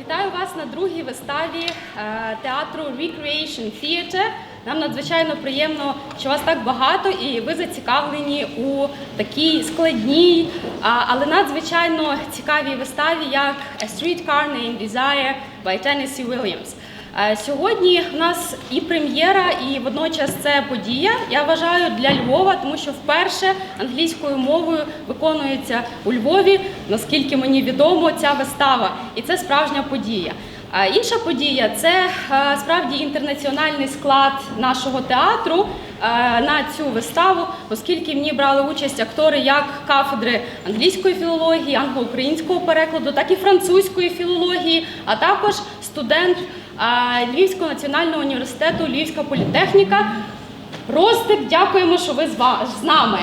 Вітаю вас на другій виставі театру re.Creation Theatre. Нам надзвичайно приємно, що вас так багато і ви зацікавлені у такій складній, але надзвичайно цікавій виставі, як A Streetcar Named Desire by Tennessee Williams. Сьогодні в нас і прем'єра, і водночас це подія, я вважаю, для Львова, тому що вперше англійською мовою виконується у Львові, наскільки мені відомо, ця вистава. І це справжня подія. Інша подія – це справді інтернаціональний склад нашого театру на цю виставу, оскільки в ній брали участь актори як кафедри англійської філології, англо-українського перекладу, так і французької філології, а також студент Львівського національного університету, Львівська політехніка. Ростик, дякуємо, що ви з нами.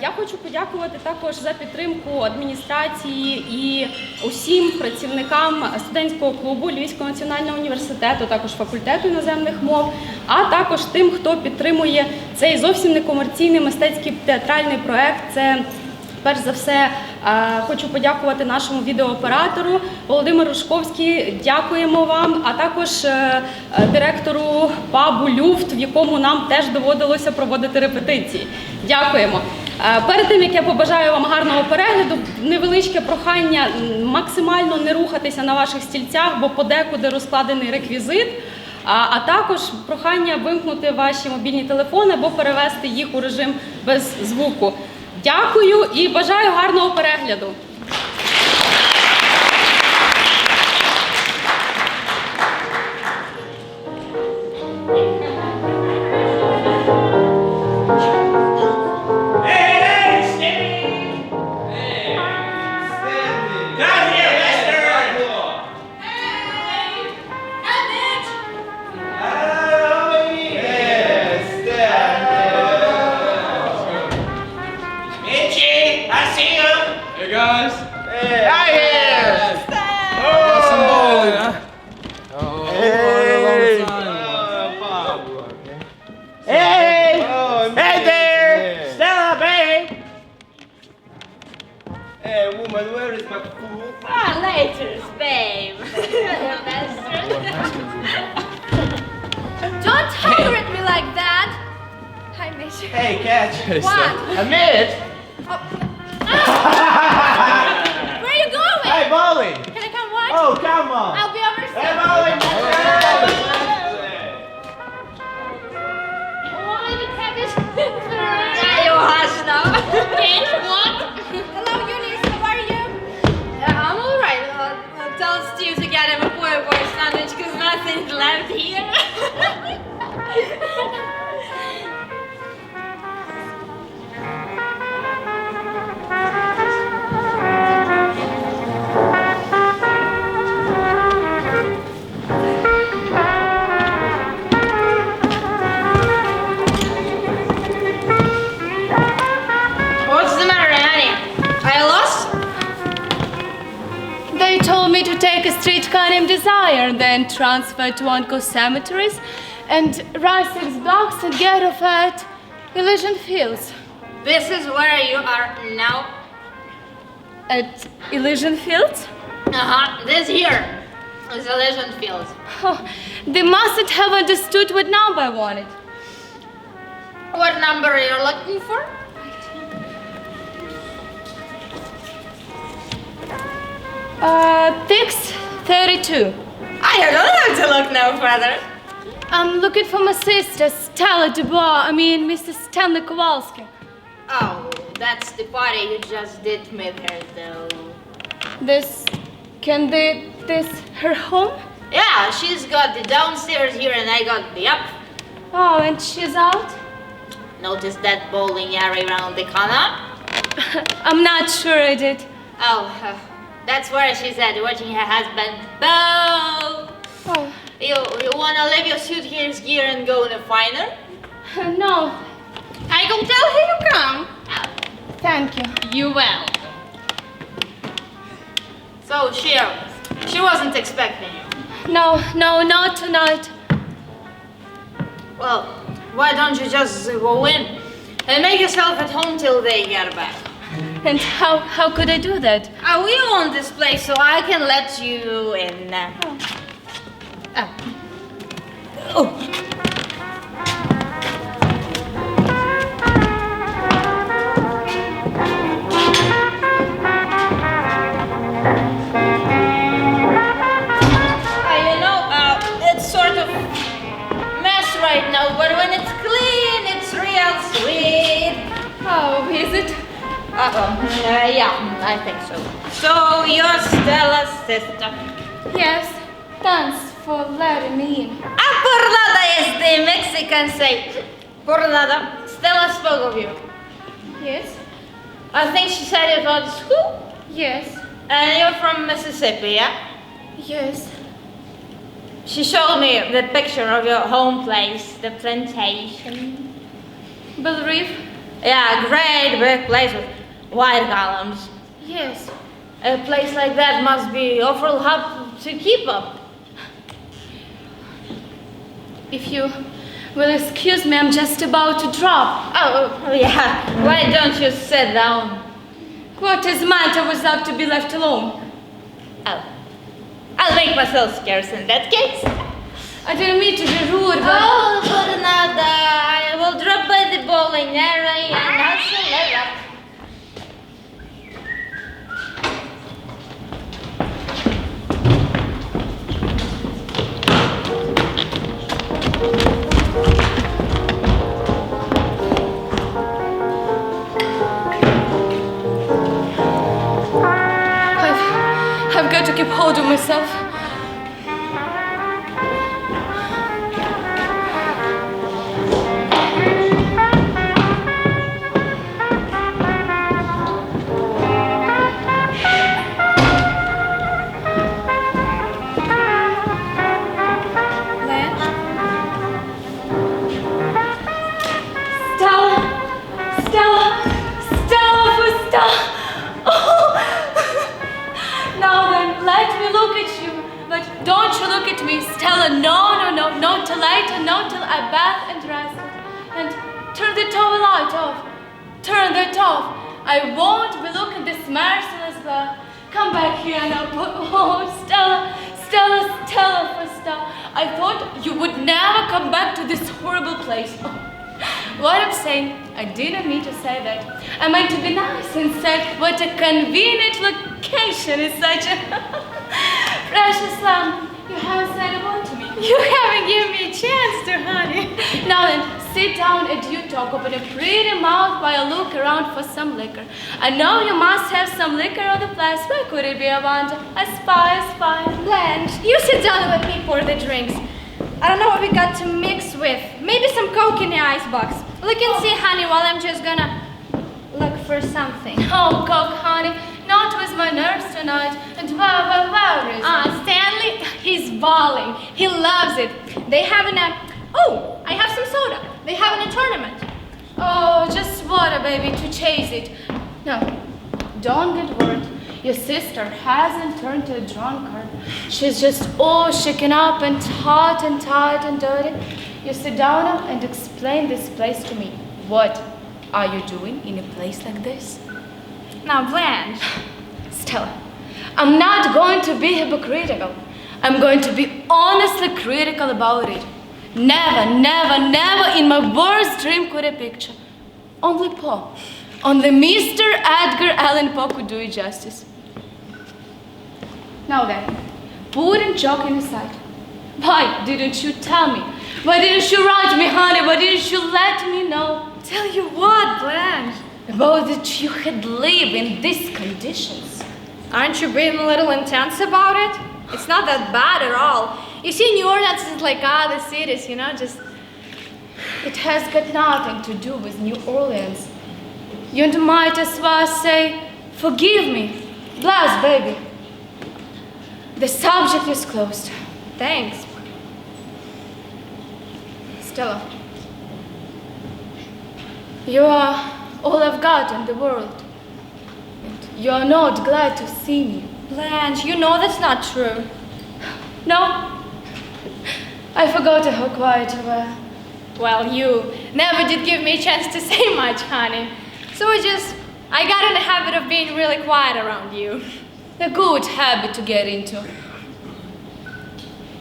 Я хочу подякувати також за підтримку адміністрації і усім працівникам студентського клубу Львівського національного університету, також факультету іноземних мов, а також тим, хто підтримує цей зовсім некомерційний мистецький театральний проект. Це перш за все, хочу подякувати нашому відеооператору Володимиру Шковській, дякуємо вам, а також директору пабу «Люфт», в якому нам теж доводилося проводити репетиції. Дякуємо. Перед тим, як я побажаю вам гарного перегляду, невеличке прохання максимально не рухатися на ваших стільцях, бо подекуди розкладений реквізит, а також прохання вимкнути ваші мобільні телефони або перевести їх у режим без звуку. Дякую і бажаю гарного перегляду. Don't holler at me like that! Hi, Mitch. Hey, catch. What? A Mitch! Where are you going? Hey, bowling! Can I come watch? Oh, come on! I'll be over soon. Hey, bowling! What? Hello, Eunice. How are you? I'm alright. Tell Steve to get him a boy sandwich because nothing's left here. What's the matter, Annie? Are you lost? They told me to take a streetcar named Desire, then transfer to Onco Cemeteries and ride 6 blocks and get off at Elysian Fields. This is where you are now? At Elysian Fields? This here is Elysian Fields. Oh, they mustn't have understood what number I wanted. What number are you looking for? Pix 32. I don't have to look no further. I'm looking for my sister, Stella DuBois. Mr. Stanley Kowalski. Oh, that's the party you just did with her, though. This her home? Yeah, she's got the downstairs here and I got the up. Oh, and she's out? Notice that bowling alley around the corner? I'm not sure I did. Oh, that's where she's at, watching her husband bow. Oh. You wanna leave your suitcase here and go and find her? No. I go tell her you come. Thank you. You will. So she wasn't expecting you. No, not tonight. Well, why don't you just go in and make yourself at home till they get back? And how could I do that? We own this place, so I can let you in. It's sort of mess right now, but when it's clean, it's real sweet. Oh, is it? Yeah, I think so. So you're Stella's sister. Yes. Thanks for letting me in. Por nada, as the Mexicans say. Por nada. Stella spoke of you. Yes. I think she said you go to school. Yes. And you're from Mississippi, yeah? Yes. She showed me the picture of your home place, the plantation. Lviv? Yeah, great big place with white columns. Yes. A place like that must be awful hard to keep up. If you will excuse me, I'm just about to drop. Oh, yeah. Why don't you sit down? What is matter was up to be left alone? Oh. I'll make myself scarce in that case. I didn't mean to be rude, but... Oh, but nada. I will drop by the bowling area and I'll fill it up. I've got to keep hold of myself. Stella, no, not till later, not till I bath and dress and turn the towel light off. Turn that off. I won't be looking this merciless glove. Come back here now. Oh, Stella, for Stella. I thought you would never come back to this horrible place. What I'm saying, I didn't mean to say that. I meant to be nice and said what a convenient location is such a precious lamb. You haven't said a word to me. You haven't given me a chance to, honey. Now then, sit down and you talk. Open a pretty mouth while I look around for some liquor. I know you must have some liquor on the place. Where could it be, Avanta? I spy. Blanche, you sit down and let me pour the drinks. I don't know what we got to mix with. Maybe some Coke in the icebox. Look and see, honey, while I'm just gonna look for something. Oh, Coke, honey. Not with my nurse tonight. And where is it? Stanley, he's bawling. He loves it. They having a... Oh, I have some soda. They having a tournament. Oh, just water, baby, to chase it. No, don't get worried. Your sister hasn't turned to a drunkard. She's just all shaken up and hot and tired and dirty. You sit down now and explain this place to me. What are you doing in a place like this? Now, Blanche. Stella, I'm not going to be hypocritical. I'm going to be honestly critical about it. Never in my worst dream could I picture. Only Poe. Only Mr. Edgar Allan Poe could do it justice. Now then, putting joking aside, why didn't you tell me? Why didn't you write me, honey? Why didn't you let me know? Tell you what, Blanche? About that you had lived in these conditions. Aren't you being a little intense about it? It's not that bad at all. You see, New Orleans is like other cities, you know, just... It has got nothing to do with New Orleans. You might as well say, forgive me. Bless, baby. The subject is closed. Thanks. Stella, you are all I've got in the world. And you are not glad to see me. Blanche, you know that's not true. No, I forgot how quiet you were. Well, you never did give me a chance to say much, honey. So I just I got in the habit of being really quiet around you. A good habit to get into.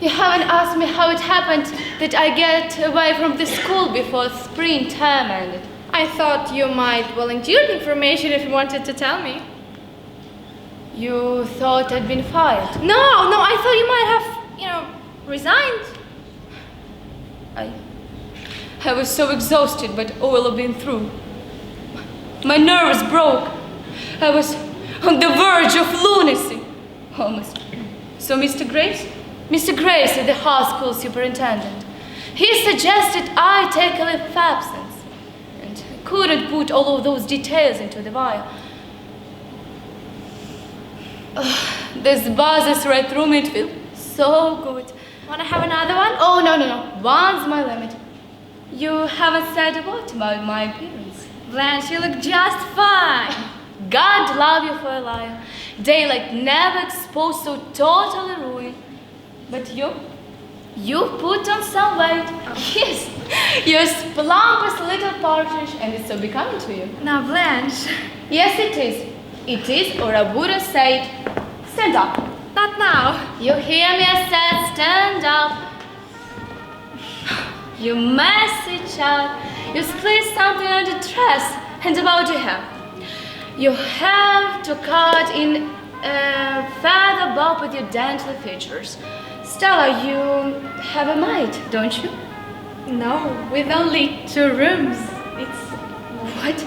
You haven't asked me how it happened that I get away from the school before spring term ended. I thought you might volunteer the information if you wanted to tell me. You thought I'd been fired? No, I thought you might have, resigned. I was so exhausted by all I've been through. My nerves broke. I was on the verge of lunacy. Almost. So Mr. Grace is the high school superintendent. He suggested I take a leave of absence. And I couldn't put all of those details into the wire. This buzz is right through me. It feels so good. Wanna have another one? Oh, no. One's my limit. You haven't said a word about my appearance. Blanche, you look just fine. God love you for a liar. Daylight never exposed so totally ruined. But you put on some weight. Yes, you're as plump as a little partridge, and it's so becoming to you. Now, Blanche. Yes, it is. It is, or I wouldn't say it. Stand up. Not now. You hear me? I said stand up. You messy child. You split something on the dress and about your hair. You have to cut in a feather bob with your dental features. Stella, you have a maid, don't you? No, with only 2 rooms. What?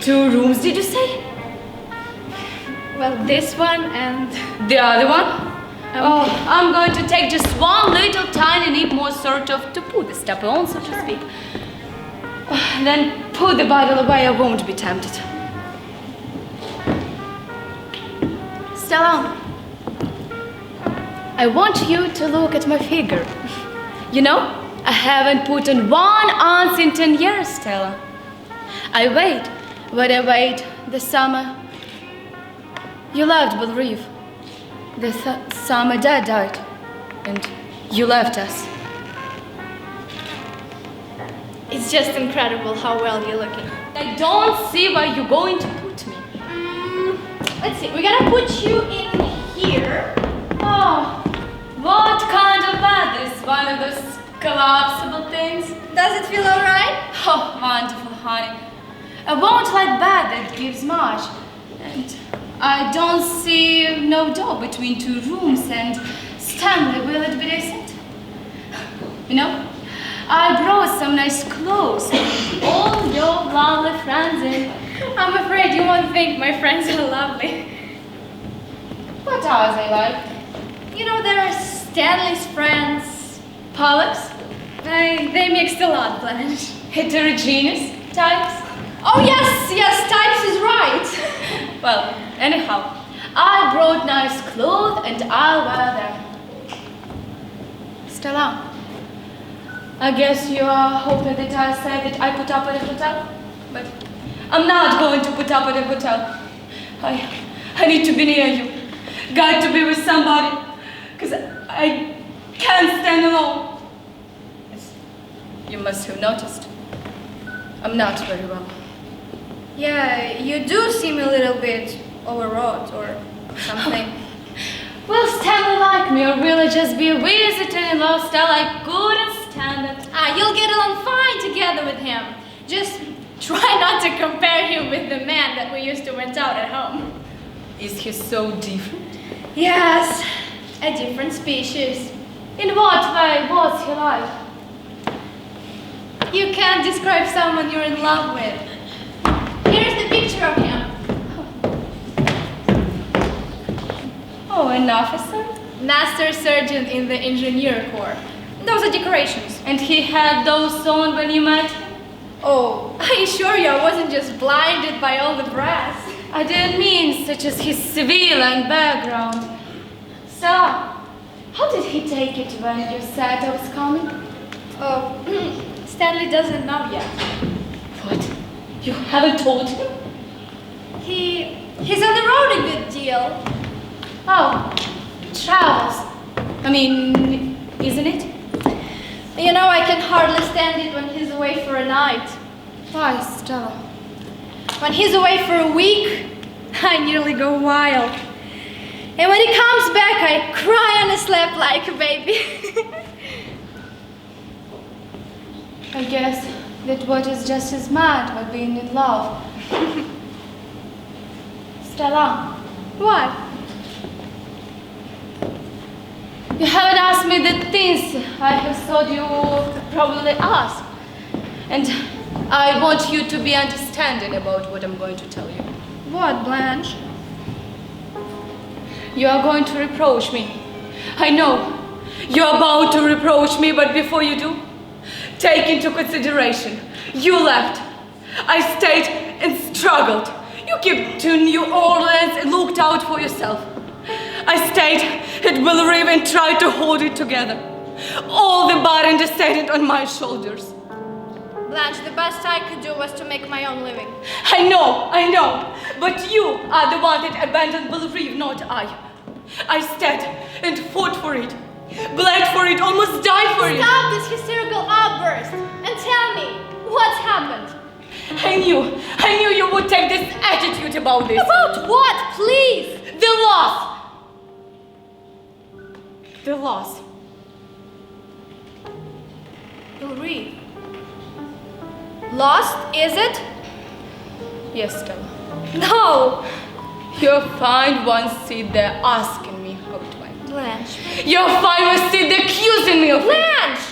2 rooms, did you say? Well, this one and the other one? I'm going to take just one little tiny nip more sort of to put the step on, so to speak. Then put the bottle away, I won't be tempted. Stella, I want you to look at my figure. You know, I haven't put on 1 ounce in 10 years, Stella. I wait the summer. You left Lviv. The summer Dad died, and you left us. it's just incredible how well you're looking. I don't see where you're going to put me. Let's see, we're gonna put you in here. Oh, what kind of bed is one of those collapsible things? Does it feel alright? Oh, wonderful, honey. I won't like bed that gives much. And I don't see no door between 2 rooms, and Stanley, will it be decent? You know, I brought some nice clothes and all your lovely friends in. I'm afraid you won't think my friends are lovely. What are they like? You know, there are Stanley's friends. Pollux? They mixed a lot, Blanche. Heterogeneous types? Oh yes, types is right. Well, anyhow, I brought nice clothes and I'll wear them. Stella, I guess you are hoping that I say that I put up at a hotel? But I'm not going to put up at a hotel. I need to be near you. Got to be with somebody. Because I can't stand alone. Yes, you must have noticed. I'm not very well. Yeah, you do seem a little bit overwrought or something. Will Stanley like me, or will I just be a visitor-in-law? Stella, I couldn't stand it. You'll get along fine together with him. Just try not to compare him with the man that we used to rent out at home. Is he so different? Yes, a different species. In what way was he like? You can't describe someone you're in love with. Here's the picture of him. Oh, an officer? Master Sergeant in the Engineer Corps. Those are decorations. And he had those on when you met him? Oh, I assure you I wasn't just blinded by all the brass. I didn't mean such as his civilian background. Stella, how did he take it when you said I was coming? Oh, Stanley doesn't know yet. What? You haven't told him? He's on the road a good deal. Oh, travels. I mean, isn't it? You know, I can hardly stand it when he's away for a night. Why, Stella? When he's away for a week, I nearly go wild. And when he comes back, I cry on his lap like a baby. I guess that what is just as mad by being in love. Stella, What? you haven't asked me the things I have thought you would probably ask. And I want you to be understanding about what I'm going to tell you. What, Blanche? You are going to reproach me. I know. You're about to reproach me, but before you do, take into consideration. You left. I stayed and struggled. You came to New Orleans and looked out for yourself. I stayed at Lviv and tried to hold it together. All the burden descended on my shoulders. Blanche, the best I could do was to make my own living. I know. But you are the one that abandoned Lviv, not I. I stayed and fought for it. Bled for it, almost died for it. Stop this hysterical outburst and tell me what's happened. I knew you would take this attitude about this. About what, please? The loss. Lviv. Lost, is it? Yes, Stella. No! You'll find one seat there asking me how it went. Blanche. You'll find one seat there accusing me of it. Blanche!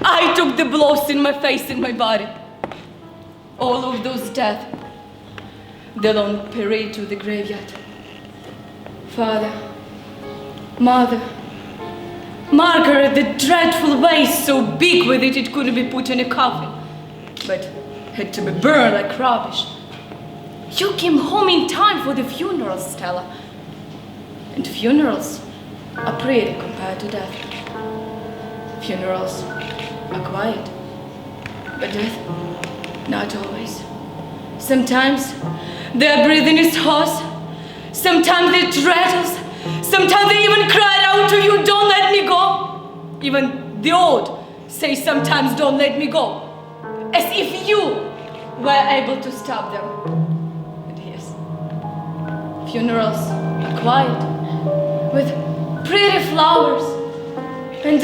I took the blows in my face and my body. All of those deaths. The long parade to the graveyard. Father, Mother, Margaret, the dreadful vase so big with it couldn't be put in a coffin, but had to be burned like rubbish. You came home in time for the funeral, Stella. And funerals are pretty compared to death. Funerals are quiet, but death, not always. Sometimes their breathing is hoarse, sometimes it rattles, sometimes they even cried out to you, don't let me go. Even the old say sometimes don't let me go, as if you were able to stop them. But yes, funerals are quiet, with pretty flowers, and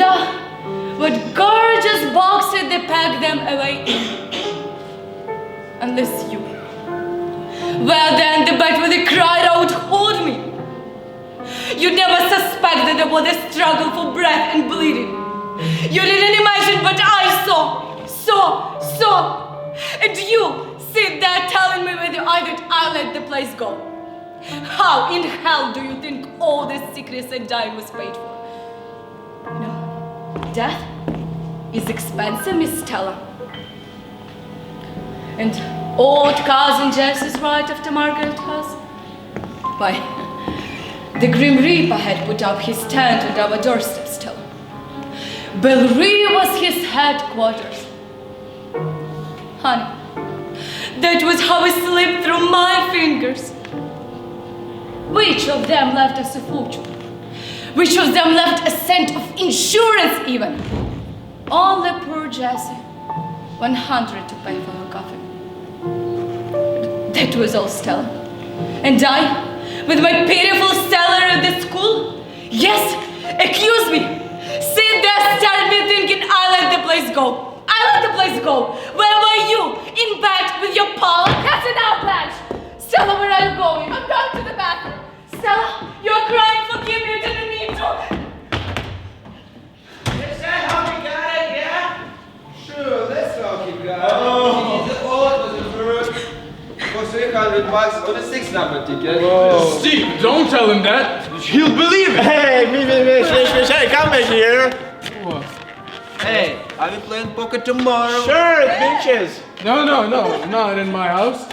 what gorgeous boxes they pack them away in. Unless you were there in the bed where they cried out, hold me. You never suspected there was a struggle for breath and bleeding. You didn't imagine, but I saw. And you sit there telling me with your eye that I let the place go. How in hell do you think all the sickness and dying was paid for? You know, death is expensive, Miss Stella. And old cousin Jess is right after Margaret has. Why, the Grim Reaper had put up his tent at our doorstep, Stella. Bellevue was his headquarters. Honey, that was how it slipped through my fingers. Which of them left us a fortune? Which of them left a cent of insurance even? Only poor Jessie, 100 to pay for her coffin. That was all, Stella. And I, with my pitiful salary at the school, yes, accuse me. Sit there, stare at me thinking I let the place go. Where were you? In bed with your pal? That's enough, Blanche! Stella, where are you going? I'm going to the bathroom. Stella, you're crying. Forgive me, you didn't mean to. Is that how we got it, yeah? Sure, that's how we got it. The old was the first. For $300 on a 6-number ticket. Whoa. Steve, don't tell him that. He'll believe it. Hey, hey, come back here. What? Hey, are we playing poker tomorrow? Sure, bitches. No, not in my house.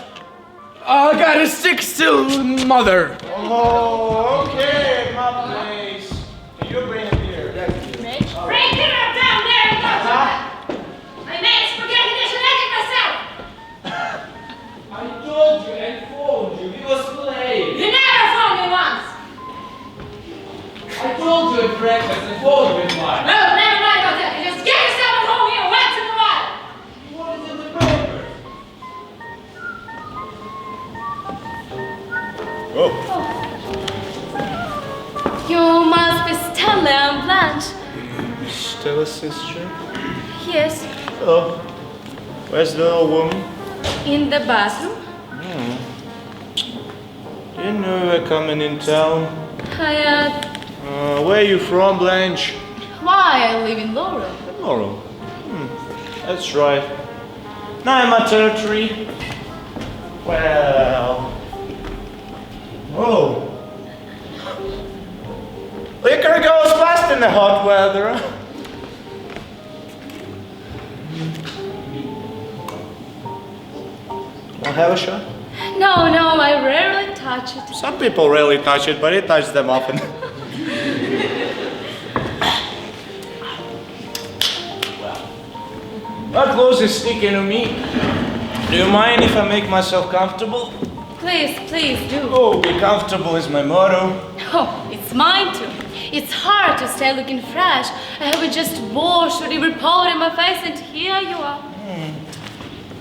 I gotta stick to mother. Oh, okay, my place. You bring him here. Bring him down there! I made spaghetti dish and I did myself! I told you and phoned you. We was playing. You never phoned me once! I told you at breakfast and phoned with mine. No, never mind about that. You just get yourself at home here, wet in the water! What is in the paper? Oh. You must be Stella and Blanche. Stella's sister? Yes, Oh. Where's the little woman? in the bathroom. Didn't know you were coming in town. Where are you from, Blanche? Why I live in Laurel. Laurel. That's right. Not in my territory. Well. Whoa. Liquor goes fast in the hot weather. Want to have a shot? No, I rarely touch it. Some people rarely touch it, but it touches them often. My clothes is sticking to me. Do you mind if I make myself comfortable? Please do. Oh, be comfortable is my motto. Oh, it's mine too. It's hard to stay looking fresh. I haven't just washed or even powdered my face, and here you are.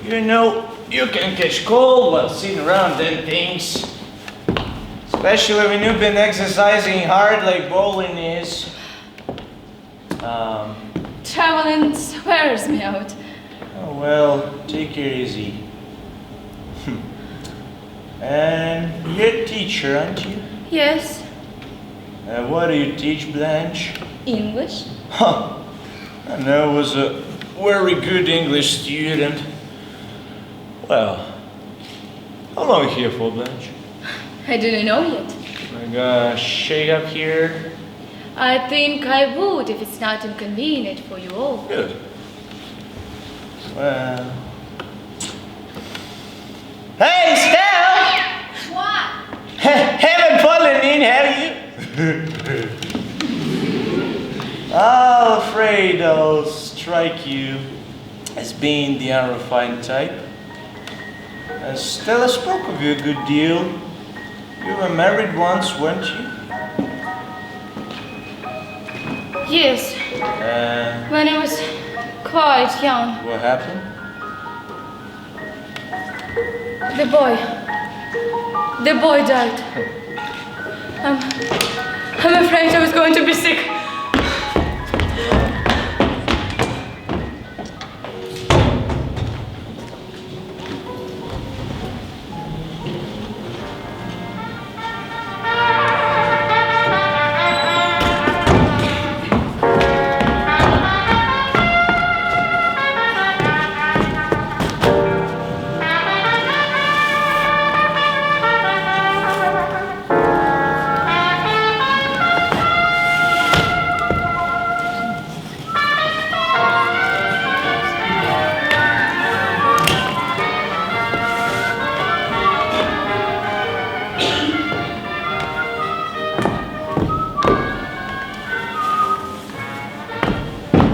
You know, you can catch cold while sitting around them things. Especially when you've been exercising hard like bowling is. Traveling wears me out. Oh well, take it easy. And you're a teacher, aren't you? Yes, What do you teach, Blanche? English. Huh. I know I was a very good English student. Well, how long are you here for, Blanche? I didn't know yet. I gotta shake up here. I think I would if it's not inconvenient for you all. Good. Well. Hey, Stella! What? Haven't fallen in, have you? I'm afraid I'll strike you as being the unrefined type. Stella spoke of you a good deal. You were married once, weren't you? Yes, when I was quite young. What happened? The boy died. I'm afraid I was going to be sick.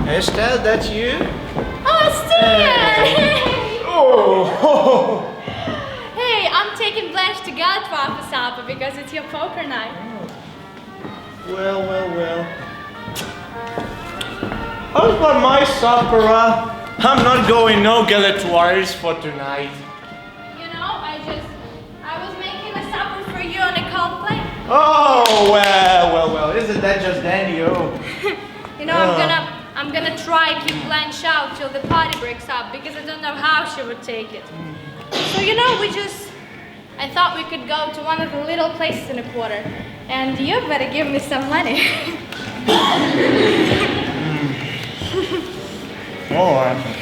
Estelle, that's you? Oh, Stan! Oh! Hey, I'm taking Blanche to Galtwa for supper because it's your poker night. Well. How about my supper? I'm not going no Galatoires for tonight. You know, I was making a supper for you on a cold plate. Oh, well, isn't that just dandy? Oh. You know, I'm gonna try and keep Blanche out till the party breaks up because I don't know how she would take it. So, you know, I thought we could go to one of the little places in the quarter. And you better give me some money. All right.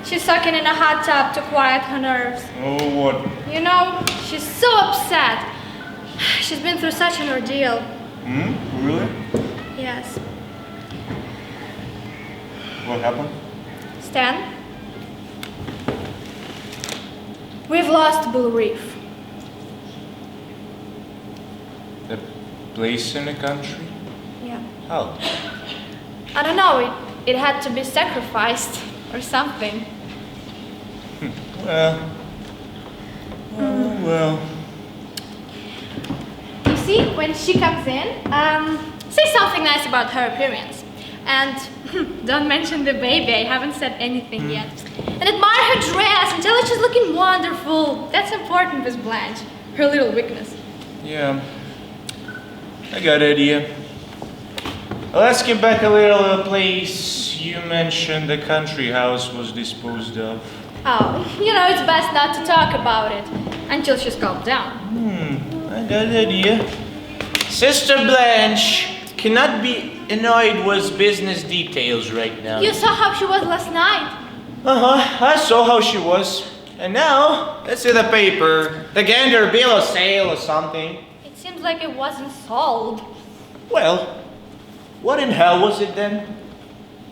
She's sucking in a hot tub to quiet her nerves. Oh, what? You know, she's so upset. She's been through such an ordeal. Really? Yes. What happened? Stan? We've lost Blue Reef. The place in the country? Yeah. How? I don't know, it had to be sacrificed or something. Well. You see, when she comes in, say something nice about her appearance. And don't mention the baby, I haven't said anything yet. And admire her dress and tell her she's looking wonderful. That's important with Blanche, her little weakness. Yeah, I got an idea. Let's get back a little to the place you mentioned the country house was disposed of. Oh, you know, it's best not to talk about it until she's calmed down. I got an idea. Sister Blanche cannot be annoyed with business details right now. You saw how she was last night. I saw how she was. And now, let's see the paper. The gander bill of sale or something. It seems like it wasn't sold. Well, what in hell was it then?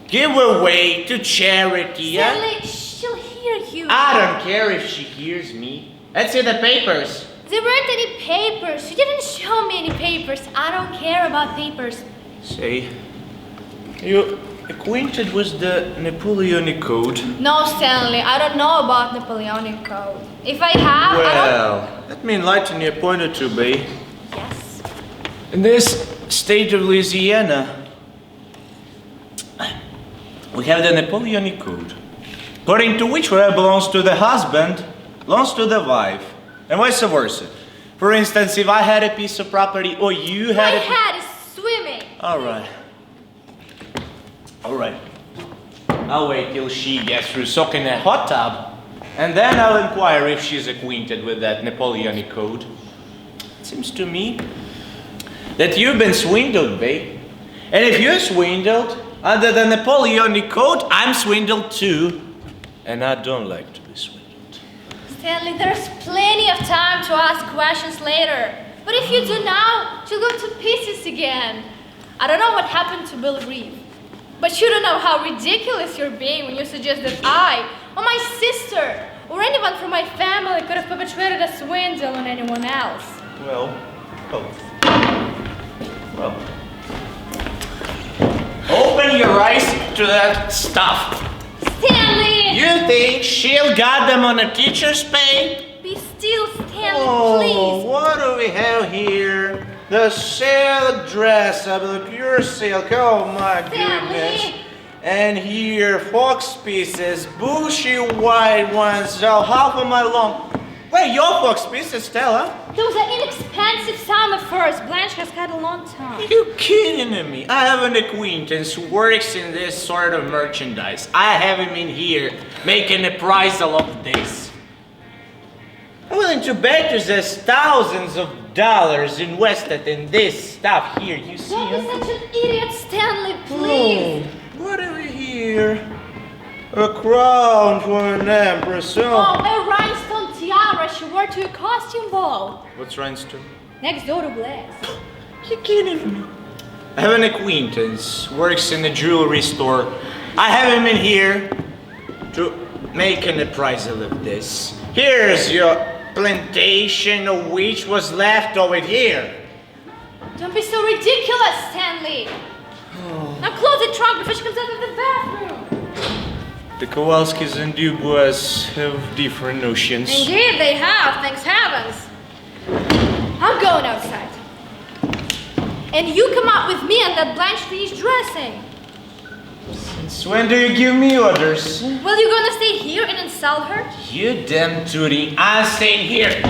Give away to charity, Stanley, she'll hear you. I don't care if she hears me. Let's see the papers. There weren't any papers. You didn't show me any papers. I don't care about papers. Say, you acquainted with the Napoleonic Code? No, Stanley, I don't know about Napoleonic Code. If I have, Well, let me enlighten you a point or two, babe. Yes. In this state of Louisiana, we have the Napoleonic Code, according to which whatever belongs to the husband belongs to the wife, and vice versa. For instance, if I had a piece of property or you had My head is swimming. All right. I'll wait till she gets through soaking a hot tub, and then I'll inquire if she's acquainted with that Napoleonic Code. It seems to me that you've been swindled, babe. And if you're swindled under the Napoleonic Code, I'm swindled too. And I don't like to be swindled. Stanley, there's plenty of time to ask questions later. But if you do now, she'll go to pieces again. I don't know what happened to Bill Reeve. But you don't know how ridiculous you're being when you suggest that I, or my sister, or anyone from my family could have perpetrated a swindle on anyone else. Well. Open your eyes to that stuff. Stanley! You think she'll got them on a teacher's pay? Be still, Stanley, Oh, please. what do we have here? The silk dress of the pure silk. Oh my goodness. Stanley! And here, fox pieces, bushy white ones, half a mile long. Wait, your fox pieces, Stella? Those are inexpensive summer furs. Blanche has had a long time. You kidding me? I have an acquaintance who works in this sort of merchandise. I have him in here making a price of this. I'm willing to bet you there's thousands of dollars invested in this stuff here. You see? Don't be such an idiot, Stanley, please. What have we here? A crown for an empress. Oh, a rhinestone tiara she wore to a costume ball. What's rhinestone? Next door to Blaise. You kidding me? I have an acquaintance, works in a jewelry store. I have him in here to make an appraisal of this. Here's your plantation of which was left over here. Don't be so ridiculous, Stanley. Now close the trunk before she comes out of the bathroom. The Kowalskis and DuBois have different notions. Indeed, they have, thanks heavens. I'm going outside. And you come out with me and let Blanche finish dressing. Since when do you give me orders? Well, you gonna stay here and insult her? You damn tootie, I'm staying here.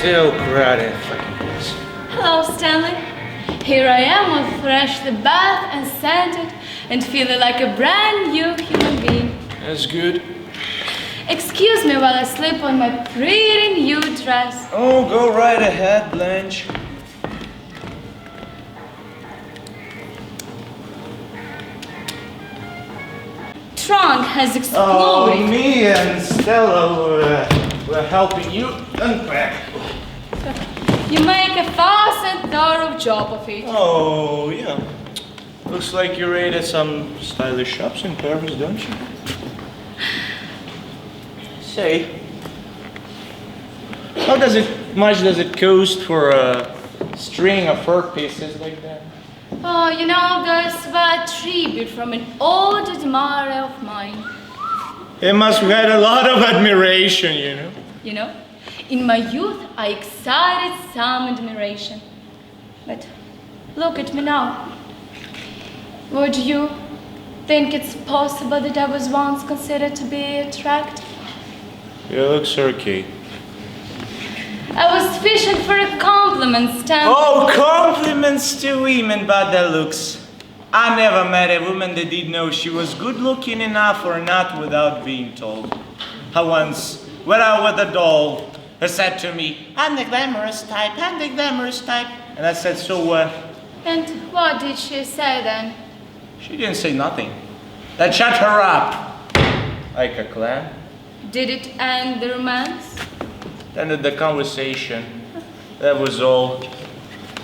So crowded fucking place. Hello, Stanley. Here I am, all freshly bathed and scented and feeling like a brand new human being. That's good. Excuse me while I slip on my pretty new dress. Oh, go right ahead, Blanche. Trunk has Oh, exploded. me and Stella were helping you unpack. You make a fast and thorough job of it. Oh, yeah. Looks like you raided some stylish shops in Paris, don't you? Say, much does it cost for a string of fur pieces like that. Oh, you know, those were a tribute from an old admirer of mine. He must have had a lot of admiration, you know. You know, in my youth, I excited some admiration. But look at me now. Would you think it's possible that I was once considered to be attractive? You look okay. I was fishing for a compliment, Stanley. Oh, compliments to women about their looks. I never met a woman that didn't know she was good looking enough or not without being told. I once went out with a doll who said to me, I'm the glamorous type, I'm the glamorous type. And I said, so what? And what did she say then? She didn't say nothing. That shut her up. Like a clam. Did it end the romance? Ended the conversation. That was all.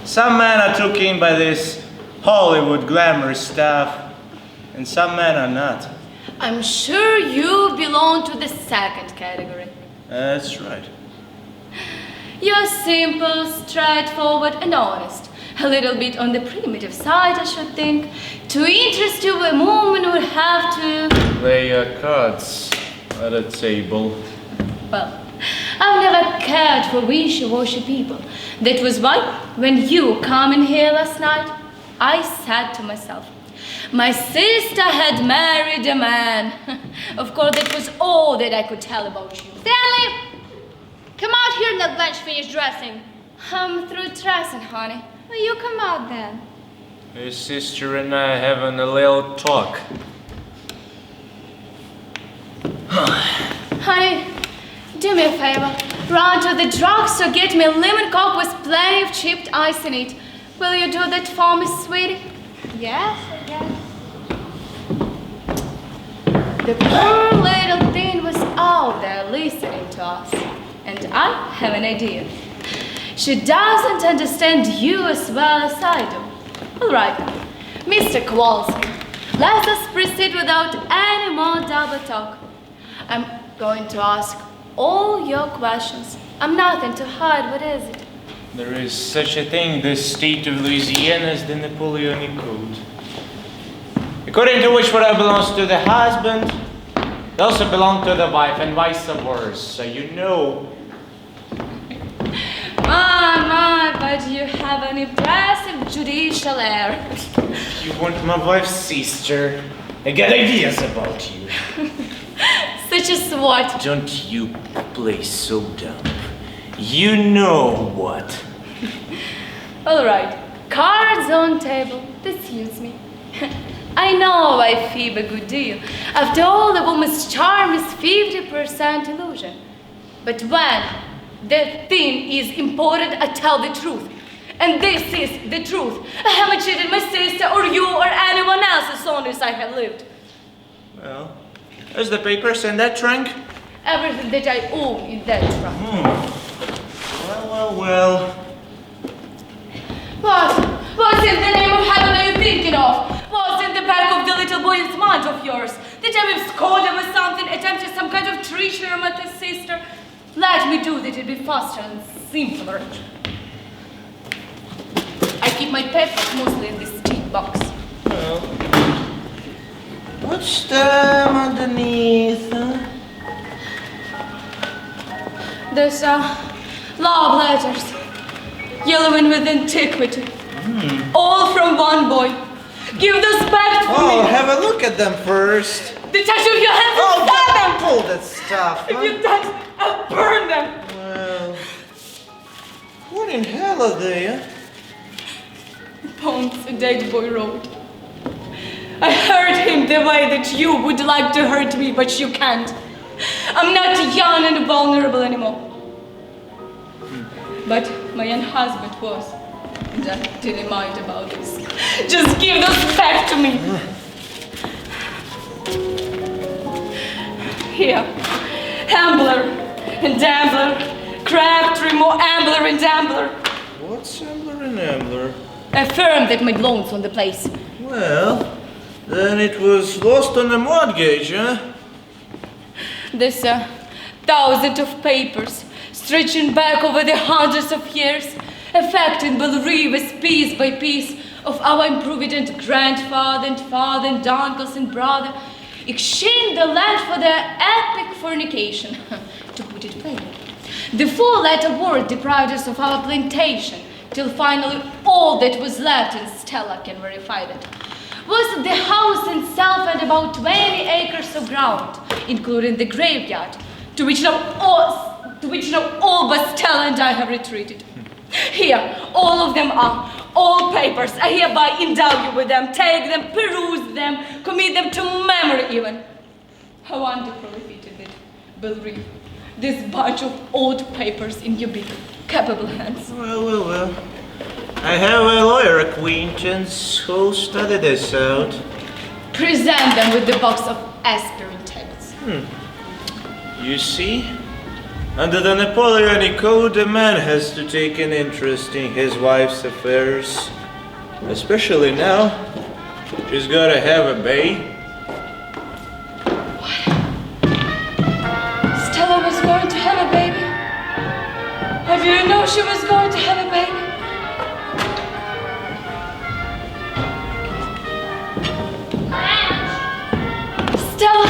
Some men are took in by this Hollywood glamorous stuff, and some men are not. I'm sure you belong to the second category. That's right. You're simple, straightforward, and honest. A little bit on the primitive side, I should think. To interest you, a woman would have to... Lay your cards at a table. Well, I've never cared for wishy-washy people. That was why, when you came in here last night, I said to myself, my sister had married a man. Of course, that was all that I could tell about you. Stanley! Come out here and let Blanche finish dressing. I'm through dressing, honey. Well, you come out then. Your sister and I having a little talk. Honey, do me a favor. Run to the drugstore, get me a lemon coke with plenty of chipped ice in it. Will you do that for me, sweetie? Yes, I guess. The poor little thing was out there listening to us. And I have an idea. She doesn't understand you as well as I do. All right, Mr. Kowalski, let us proceed without any more double talk. I'm going to ask all your questions. I'm nothing to hide. What is it? There is such a thing, the state of Louisiana, as the Napoleonic Code. According to which whatever belongs to the husband, it also belongs to the wife, and vice versa, you know. My, but you have an impressive judicial air. You want my wife's sister? I got ideas about you. Such as what? Don't you play so dumb. You know what. All right, cards on table. That suits me. I know I fib a good deal. After all, a woman's charm is 50% illusion. But when the thing is important, I tell the truth. And this is the truth. I haven't cheated my sister or you or anyone else as long as I have lived. Well, there's the papers in that trunk. Everything that I own in that trunk. Well. What's in the name of heaven are you thinking of? What's in the back of the little boy's mind of yours? Did I have scolded with something, attempted some kind of treachery with his sister? Let me do that, it'll be faster and simpler. I keep my papers mostly in this cheap box. Well, what's them underneath? There's love letters, yellowing with antiquity. All from one boy. Give those back to me. Oh, have a look at them first. The touch of your hands inside them. Pull that stuff. If you touch, I'll burn them. Well, what in hell are they? Poems a dead boy wrote. I hurt him the way that you would like to hurt me, but you can't. I'm not young and vulnerable anymore. But my young husband was. And I didn't mind about this. Just give those back to me. Here. Ambler and Ambler. Crabtree, more Ambler and Ambler. What's Ambler and Ambler? A firm that made loans on the place. Well, then it was lost on the mortgage, huh? There's thousands of papers stretching back over the hundreds of years. affecting Lviv piece by piece of our improvident grandfather and father and uncles and brother, exchanged the land for their epic fornication, to put it plainly. The four-letter word deprived us of our plantation, till finally all that was left, and Stella can verify that, was the house itself and about 20 acres of ground, including the graveyard, to which now all but Stella and I have retreated. Here, all of them are, all papers. I hereby endow you with them, take them, peruse them, commit them to memory even. How wonderfully fitted it, Lviv, this bunch of old papers in your big, capable hands. Well. I have a lawyer acquaintance who'll study this out. Present them with the box of aspirin tablets. You see, under the Napoleonic Code, a man has to take an interest in his wife's affairs. Especially now, she's gotta have a baby. What? Stella was going to have a baby? I didn't know she was going to have a baby. Stella,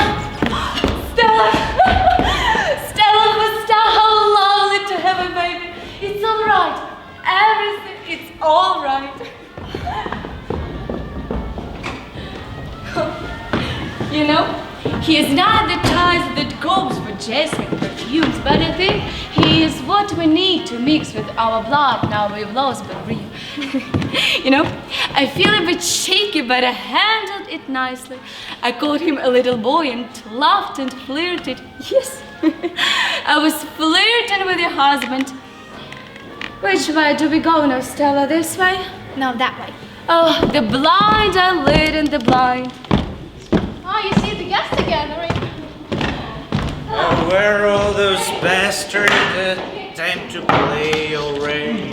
how lovely to have a baby. It's all right. Everything, it's all right. You know, he is not the type that goes for jasmine perfumes, but I think he is what we need to mix with our blood now we've lost Lviv. You know, I feel a bit shaky, but I handled it nicely. I called him a little boy and laughed and flirted. Yes, I was flirting with your husband. Which way do we go now, Stella? This way? No, that way. Oh, the blind are leading the blind. Oh, you see the guests again, Irene. And where are all those bastards? Time to play already.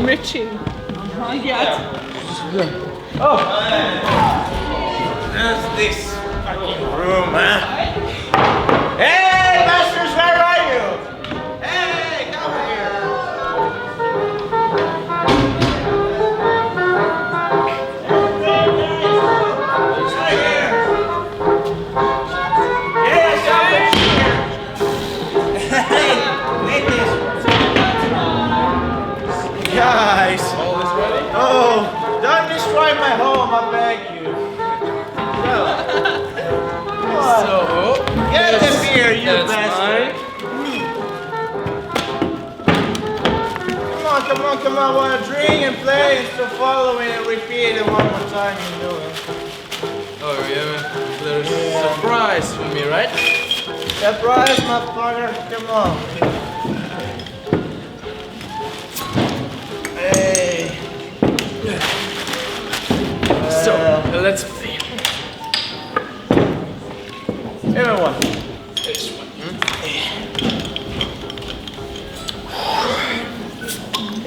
Richie. Oh! There's this fucking room, huh? Hey, bastards, where are you? Hey, come here! It's right here! Yes, I'm here! Hey, take this! Guys! Oh, don't destroy my home, I beg you. So, get the beer, you bastard. Come on, wanna drink and play and still following and repeat it one more time, you know it. Oh, yeah, there's a surprise for me, right? Surprise, motherfucker, come on. Hey. So, let's see. Everyone. This one.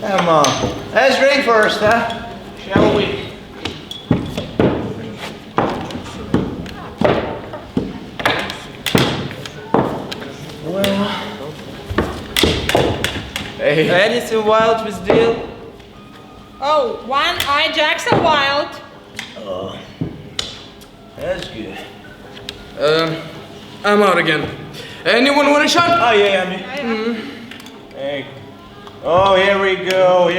Come on. Let's drink first, huh? Shall we? Well. Hey. Anything wild with deal? Oh, one-eye Jack's a wild. Oh. That's good. I'm out again. Anyone want a shot? Oh, yeah, me. Hey. Oh, here we go.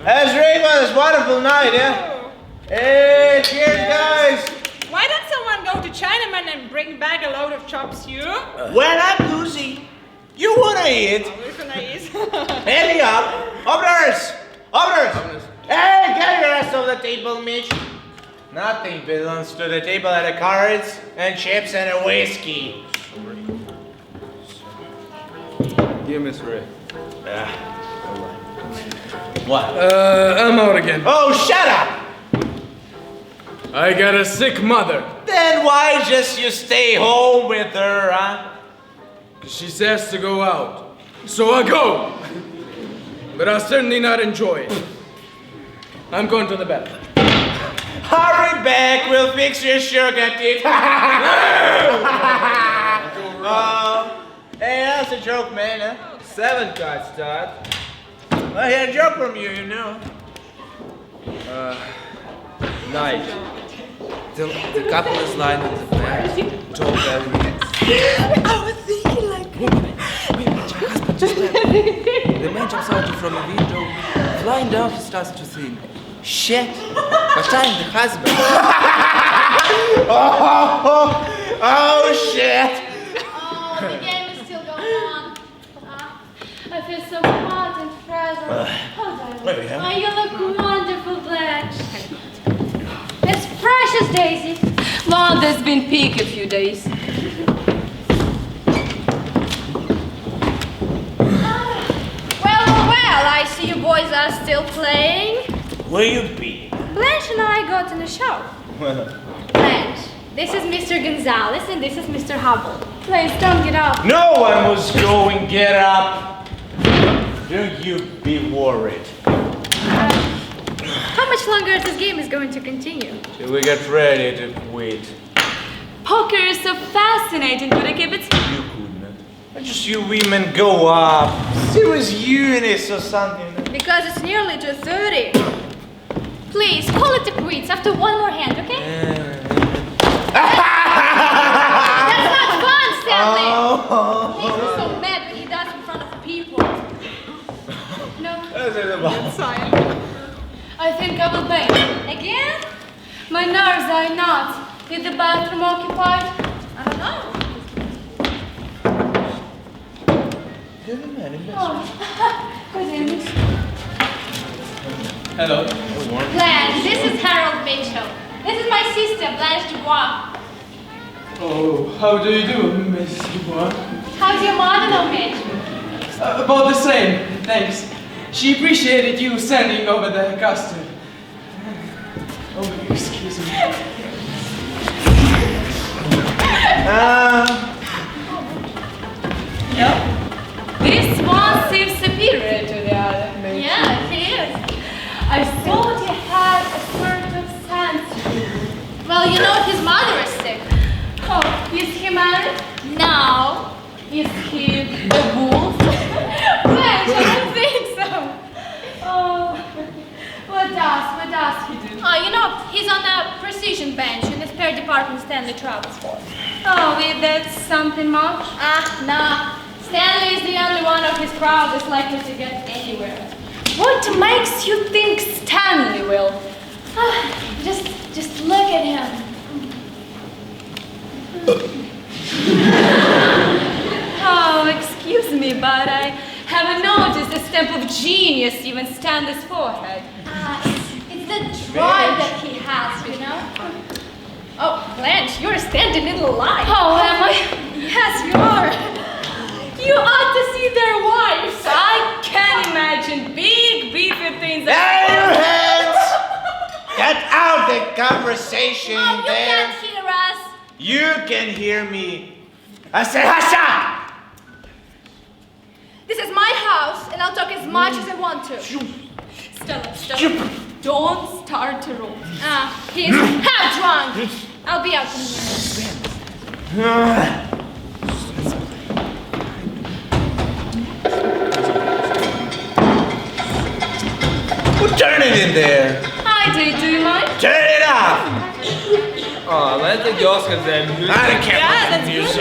Let's drink on this wonderful night, yeah? Hey, cheers, guys. Why don't someone go to Chinaman and bring back a load of chop suey? When I'm Lucy, you wanna eat? Listen, Hurry up! Openers! Hey, get your ass off the table, Mitch. Nothing belongs to the table at the cards and chips and a whiskey. Dear Miss Ray. What? I'm out again. Oh, shut up! I got a sick mother. Then why just you stay home with her, huh? She says to go out. So I go. But I'll certainly not enjoy it. I'm going to the bathroom. Hurry back, we'll fix your sugar teeth. Hey, I'll us a joke, man, huh? 7 cards, Dad. I hear a joke from you, you know. Night. The couple is lying on the bed. Told everything. I was thinking like... Wait, my husband just left. The man jumps out from the window. Flying down, he starts to think, shit, but I'm the husband. Oh, shit! Oh, the game is still going on. I feel so hot and present. Oh, you look wonderful, Blanche. As fresh as Daisy. Well, there's been peak a few days. Well, I see you boys are still playing. Where you be? Blanche and I got in a show. Blanche, this is Mr. Gonzalez and this is Mr. Hubble. Please don't get up. No one was going, get up. Don't you be worried. How much longer this game is going to continue? Till we get ready to quit. Poker is so fascinating, but I keep it... You couldn't. Why just you women go up? See it was Eunice or something. Because it's nearly 2:30. Please, call it a quits after one more hand, okay? That's not fun, Stanley! He makes me so mad when he does in front of people. No. I think I will bang. Again? My nerves are not. Is the bathroom occupied? I don't know. Good evening. Hello. Blanche, this is Harold Mitchell. This is my sister, Blanche DuBois. Oh, how do you do, Miss DuBois? How's your mother, though, Mitch? About the same, thanks. She appreciated you sending over the custard. Oh, excuse me. This one seems superior to the other. Yeah, he is. I thought he had a sort of sense. Well, you know his mother is sick. Oh, is he married? No. Is he a wolf? Blanche, I don't think so. Oh, what does he do? Oh, you know, he's on a precision bench in the spare department Stanley travels for. Oh, is that something much? Nah. Stanley is the only one of his crowd that's likely to get anywhere. What makes you think Stanley will? Just look at him. Oh, excuse me, but I haven't noticed the stamp of genius even Stanley's forehead. It's the drive that he has, you know? Oh, Blanche, you're standing in the line. Oh, am I? Yes, you are. You ought to see their wives. I can imagine big beefy things. There your hands! Get out the conversation Mom, you there. can't hear us. You can hear me. I say, Hasha! This is my house, and I'll talk as much as I want to. Stella, don't start to roll. He's half drunk. I'll be out in a minute. Turn it in there. Hi, do you mind? Turn it up. Oh, let the girls have their music. I don't care about the music.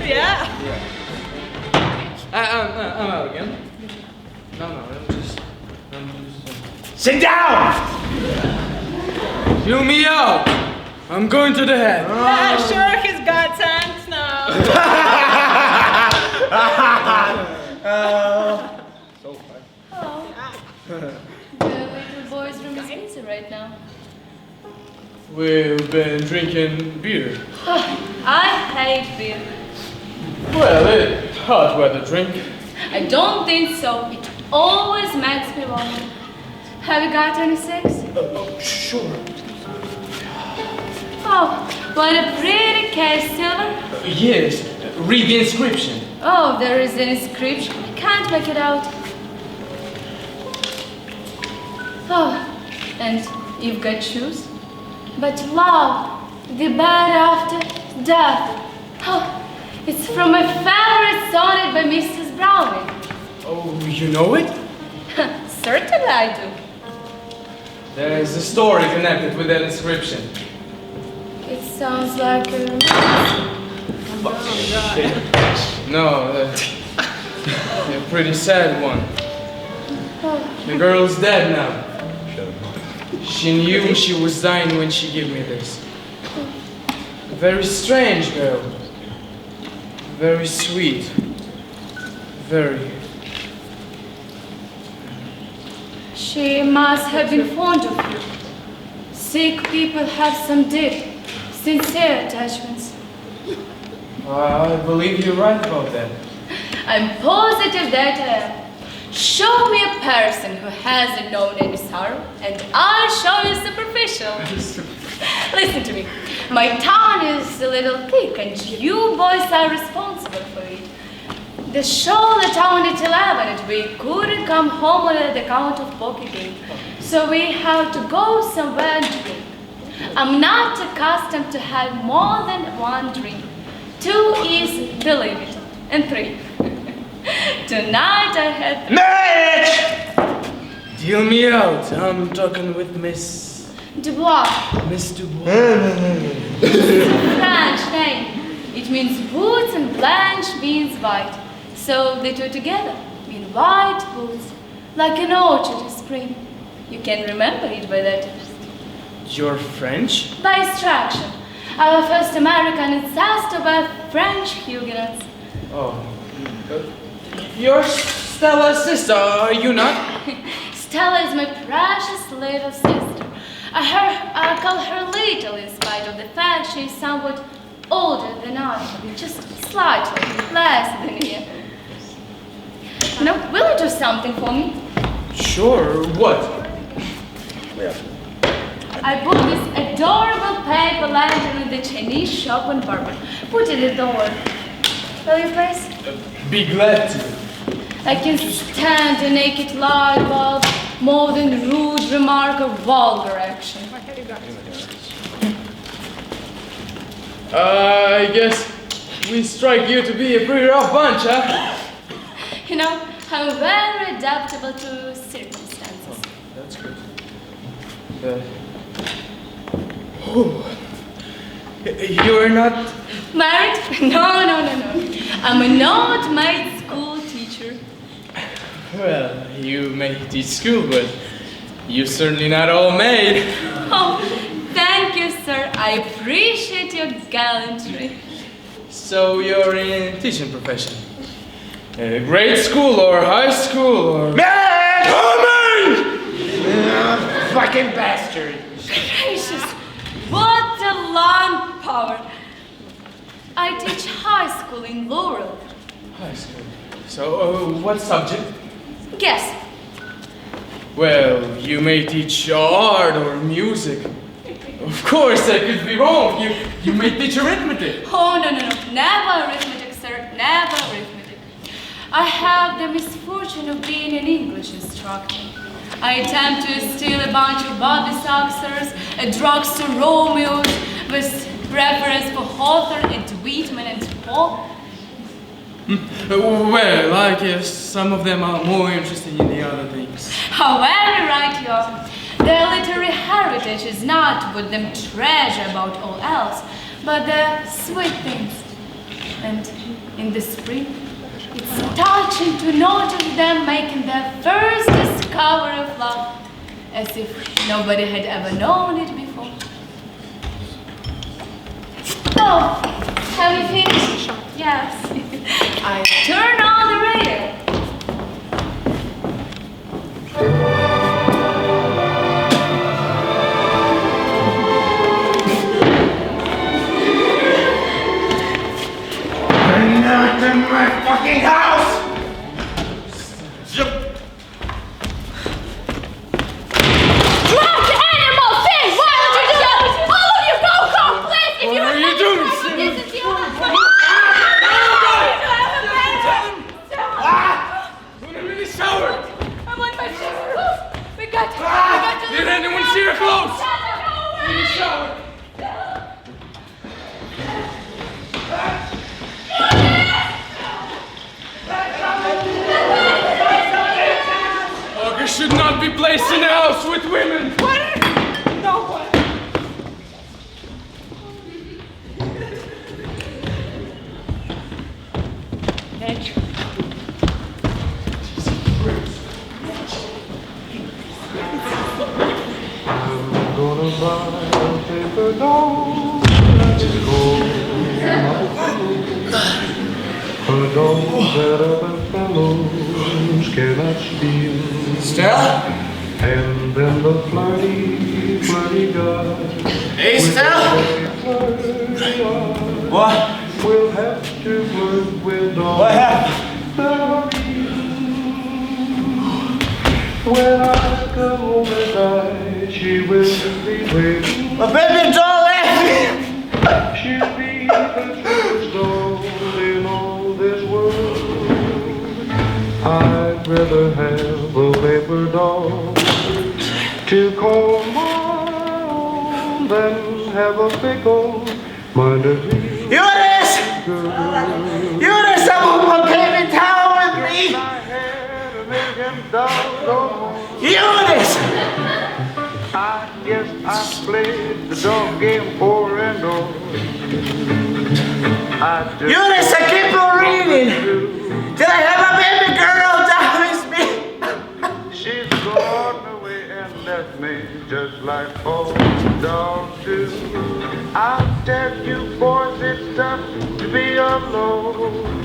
Yeah. I'm out again. No, I'm just. Sit down. Hear me out. I'm going to the head. Sure, he's got sense now. So fun. The little boy's room is busy right now. We've been drinking beer. I hate beer. Well, it's hot weather drink. I don't think so. It always makes me lonely. Have you got any sex? Sure. Oh, what a pretty case, Silver. Yes, read the inscription. Oh, there is an inscription. I can't make it out. Oh, and you've got shoes? But love, the bad after death. Oh, It's from my favorite sonnet by Mrs. Browning. Oh, you know it? Certainly I do. There's a story connected with that inscription. It sounds like a... No, a pretty sad one. The girl's dead now. She knew she was dying when she gave me this. A very strange girl. Very sweet. Very. She must have been fond of you. Sick people have some deep, sincere attachments. I believe you're right about that. I'm positive that I am. Show me a person who hasn't known any sorrow, and I'll show you superficial. Listen to me. My tongue is a little thick, and you boys are responsible for it. The show let down at 11, and we couldn't come home on account of poker game, so we had to go somewhere and drink. I'm not accustomed to have more than one drink. 2 is, believe it, and 3. Tonight I had... Match! Deal me out. I'm talking with Miss DuBois. Miss DuBois. French name. It means boots and Blanche means white. So the two together mean white boots. Like an orchard in spring. You can remember it by that. You're French? By extraction. Our first American ancestor by French Huguenots. Oh. You're Stella's sister, are you not? Stella is my precious little sister. I call her little in spite of the fact she is somewhat older than I, just slightly less than a year. Now, will you do something for me? Sure, what? I bought this adorable paper lantern in the Chinese shop on Barbara. Put it at the door. Will you please? Be glad to. I can stand a naked light bulb more than rude remark or vulgar action. I guess we strike you to be a pretty rough bunch, huh? You know, I'm very adaptable to circumstances. That's good. You're not... Married? No. I'm a not-made school teacher. Well, you may teach school, but you're certainly not all made. Oh, thank you, sir. I appreciate your gallantry. So you're in teaching profession? Grade school or high school or... Man! Fucking bastard! Gracious, what a long power. I teach high school in Laurel. High school. So, what subject? Guess. Well, you may teach art or music. Of course, I could be wrong. You may teach arithmetic. Oh, no. Never arithmetic, sir. Never arithmetic. I have the misfortune of being an English instructor. I attempt to steal a bunch of Bobby Soxers, a drugstore Romeos, with reference for Hawthorne and Whitman and Paul. Well, I guess some of them are more interested in the other things. However right you are, their literary heritage is not what them treasure above all else, but the sweet things. And in the spring, it's touching to notice them making their first discovery of love, as if nobody had ever known it before. So, have you finished? Yes. I turn on the radio. You're not in my fucking house! Drunk animal thing! Why would you do that? All of you go home, please! If you What are you doing, this is your Put him in the shower! I want my shoes. We got to Did anyone see your clothes? In the shower! place in the house with women. What? No way. I'm gonna buy a paper doll. A doll that other fellows cannot steal. Stella? And then the flirty, flirty guy. Hey, Stella? What? We'll have to flirt with dolls. What happened? When I come home at night, she will be waiting. My baby doll left me! She'll be the truest doll in all this world. I'd rather have a paper doll to call my own than have a fickle-minded Eunice! girl. Eunice, I want my baby towel with me! Eunice! I guess I played the dog game for and all. Eunice, I keep on reading. Did I have my baby girl down with me? She's gone away and left me just like all dogs do. I'll tell you boys, it's tough to be alone.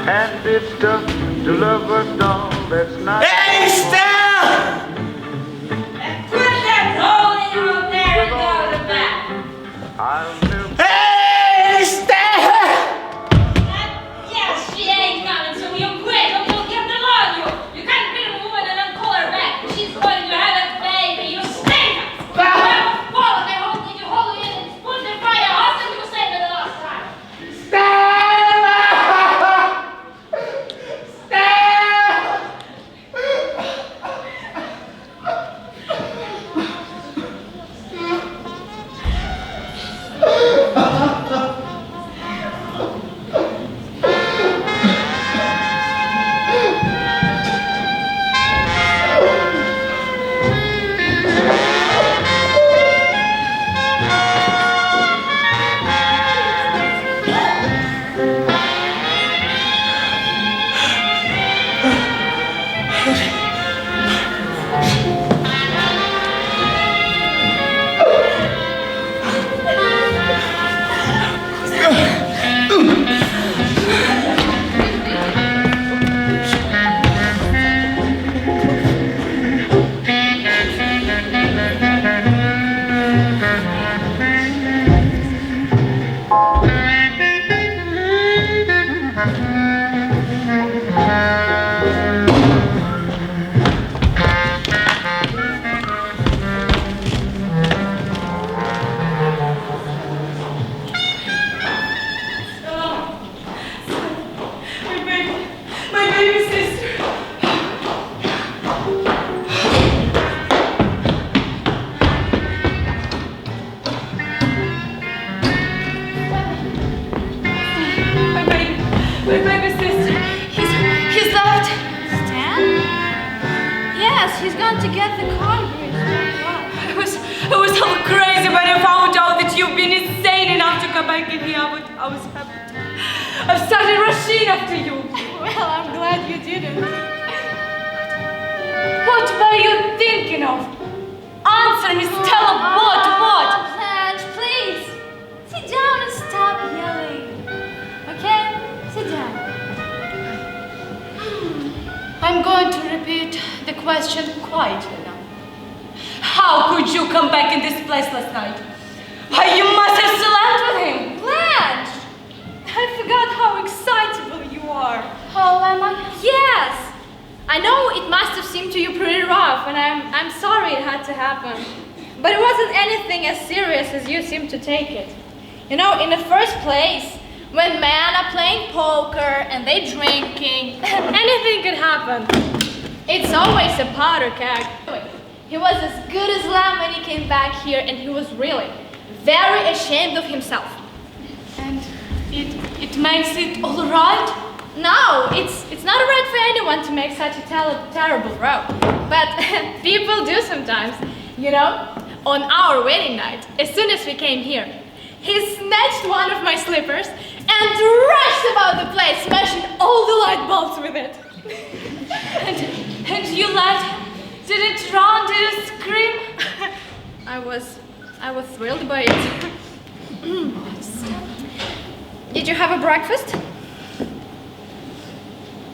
And it's tough to love a doll that's not. Hey, Stella! Put that doll in over there and go to bed. I'll never. Hey, Stella! Yes, she ain't coming, so you quit or you'll get them on you. You can't beat a woman and then call her back. She's going to have a baby. You stink! I'm full. They hold you in and put the fire off and you say it the last time. Stella! I'm going to repeat the question quietly now. How could you come back in this place last night? You must have slept with him! Blanche! I forgot how excitable you are. Oh, am I? Yes! I know it must have seemed to you pretty rough, and I'm sorry it had to happen. But it wasn't anything as serious as you seem to take it. You know, in the first place, when men are playing poker and they drinking, anything could happen. It's always a powder keg. He was as good as lamb when he came back here, and he was really very ashamed of himself. And it makes it all right? No, it's not right for anyone to make such a terrible row. But people do sometimes. You know, on our wedding night, as soon as we came here, he snatched one of my slippers and rushed about the place, smashing all the light bulbs with it. And you laughed? Did it run? Did it scream? I was thrilled by it. Did you have a breakfast?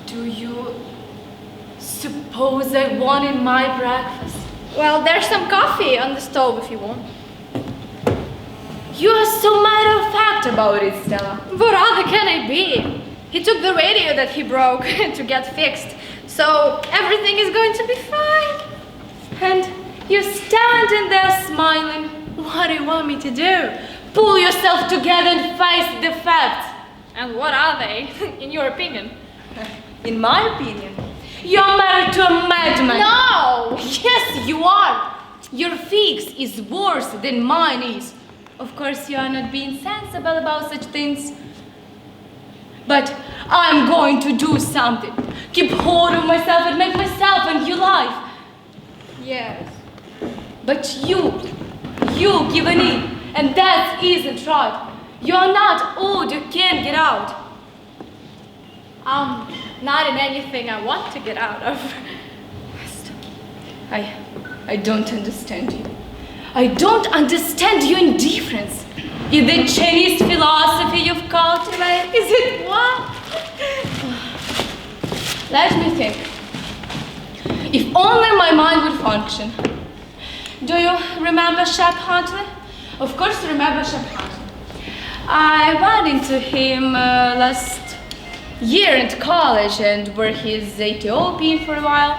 Do you suppose I wanted my breakfast? Well, there's some coffee on the stove if you want. You are so matter of fact about it, Stella. What other can I be? He took the radio that he broke to get fixed, so everything is going to be fine. And you're standing there smiling. What do you want me to do? Pull yourself together and face the facts. And what are they, in your opinion? In my opinion, you're married to a madman. No! Yes, you are. Your fix is worse than mine is. Of course, you are not being sensible about such things. But I'm going to do something. Keep hold of myself and make myself a new life. Yes. But you given in, and that isn't right. You're not old, you can't get out. I'm not in anything I want to get out of. I don't understand you. I don't understand your indifference. Is it Chinese philosophy you've cultivated? Is it what? Let me think. If only my mind would function. Do you remember Shapoval? Of course you remember Shapoval. I ran into him last year in college and were his Ethiopian for a while.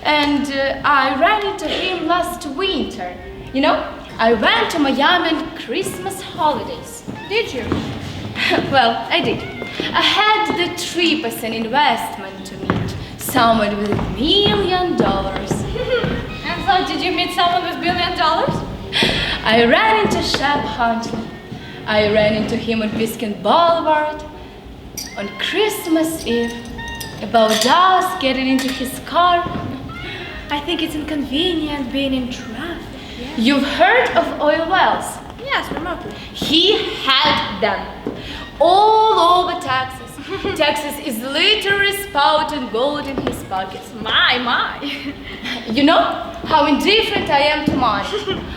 And I ran into him last winter. You know, I went to Miami on Christmas holidays. Did you? Well, I did. I had the trip as an investment to meet someone with $1 million. And so did you meet someone with $1 billion? I ran into Shapoval. I ran into him on Biscayne Boulevard on Christmas Eve, about us getting into his car. I think it's inconvenient being in traffic. Yeah. You've heard of oil wells? Yes, remotely. He had them all over Texas. Texas is literally spouting gold in his pockets. My. You know how indifferent I am to money.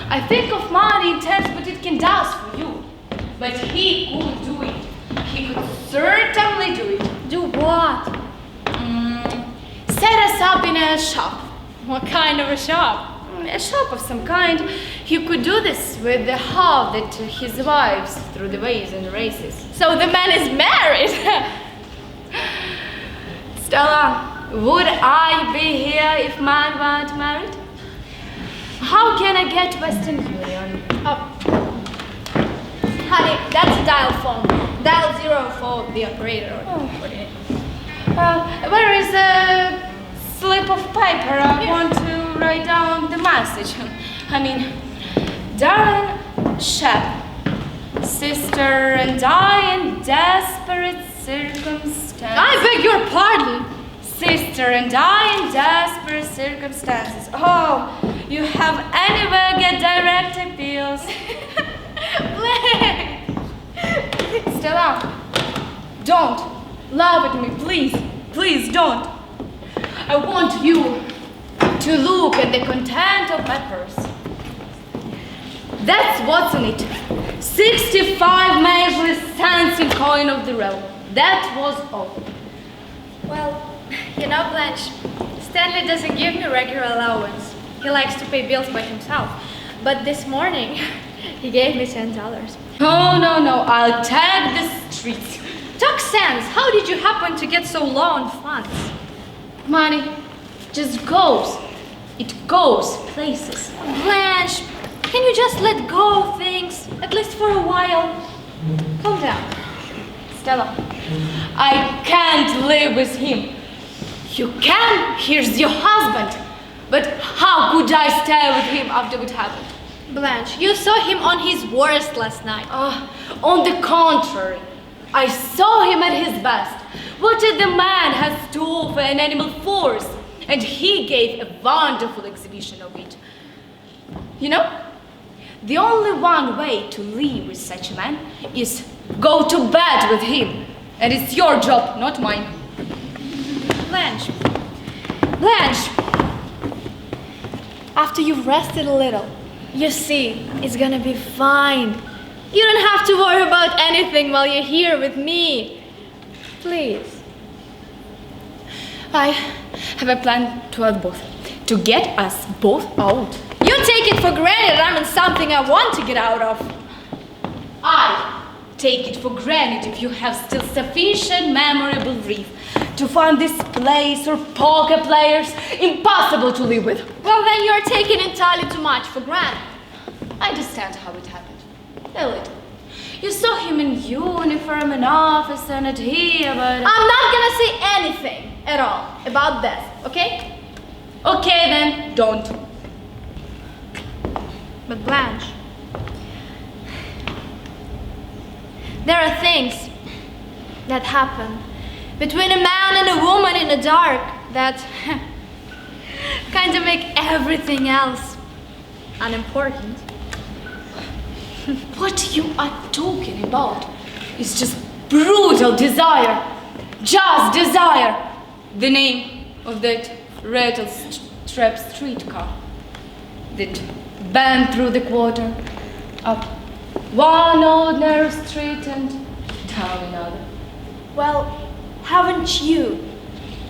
I think of money in terms of what it can do for you. But he could do it. He could certainly do it. Do what? Set us up in a shop. What kind of a shop? A shop of some kind. He could do this with the help that his wives through the ways and races. So the man is married. Stella, would I be here if man weren't married? How can I get Western Union? Honey, that's a dial phone. Dial 0 for the operator. Where is a slip of paper? I want to write down the message. I mean, darling Shep, sister and I in desperate circumstances. I beg your pardon. Sister and I in desperate circumstances. Oh, you have anywhere get direct appeals. Stella, don't laugh at me, please. Please don't. I want you to look at the content of my purse. That's what's in it. 65 measly cents in coin of the realm. That was all. Well, you know, Blanche, Stanley doesn't give me regular allowance. He likes to pay bills by himself. But this morning, he gave me $10. Oh, no, I'll tag the streets. Talk sense. How did you happen to get so low on funds? Money just goes. It goes places. Blanche, can you just let go of things, at least for a while? Calm down. Stella, I can't live with him. You can, here's your husband. But how could I stay with him after what happened? Blanche, you saw him on his worst last night. On the contrary, I saw him at his best, what the man has to offer an animal force, and he gave a wonderful exhibition of it. You know, the only one way to live with such a man is go to bed with him, and it's your job, not mine. Blanche. Blanche! After you've rested a little, you see, it's gonna be fine. You don't have to worry about anything while you're here with me. Please. I have a plan to us both, to get us both out. You take it for granted I'm in something I want to get out of. I take it for granted if you have still sufficient memorable reef to find this place or poker players impossible to live with. Well, then you're taking entirely too much for granted. I understand how it happened. A little. You saw him in uniform and office and Nadiia, but... I'm not gonna say anything at all about this, okay? Okay then, don't. But Blanche, there are things that happen between a man and a woman in the dark that kind of make everything else unimportant. What you are talking about is just brutal desire. Just desire. The name of that rattle-strapped streetcar that bent through the quarter, up one old narrow street and down another. Well, haven't you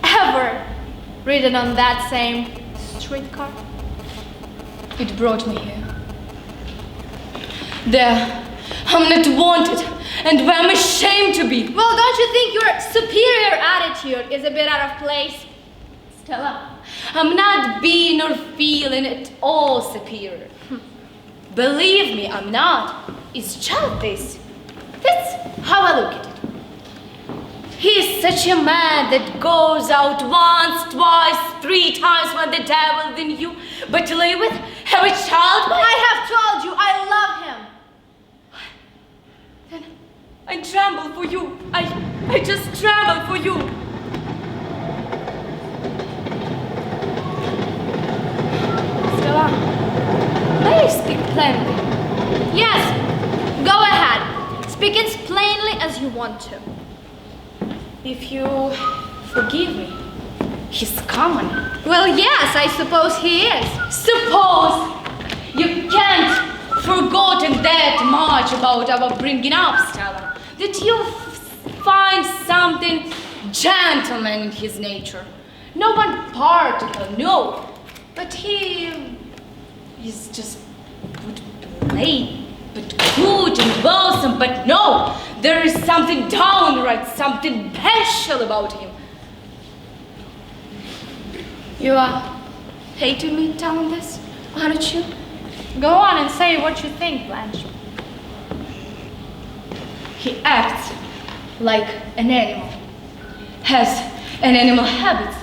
ever ridden on that same streetcar? It brought me here. There, I'm not wanted, and where I'm ashamed to be. Well, don't you think your superior attitude is a bit out of place? Stella, I'm not being or feeling at all superior. Believe me, I'm not. It's just this. That's how I look at it. He's such a man that goes out once, twice, 3 times when the devil in you, but to live with, have a child with. I have told you I love him. Then I tremble for you. I just tremble for you. Stella, May I speak plainly? yes, go ahead. Speak as plainly as you want to. If you forgive me, he's coming. Well, yes, I suppose he is. Suppose you can't forgotten that much about our bringing up, Stella, that you find something gentleman in his nature. No one particle, no, but he is just good late, but good and wholesome, but no, there is something downright, something special about him. You are hating me telling this, aren't you? Go on and say what you think, Blanche. He acts like an animal, has an animal habits.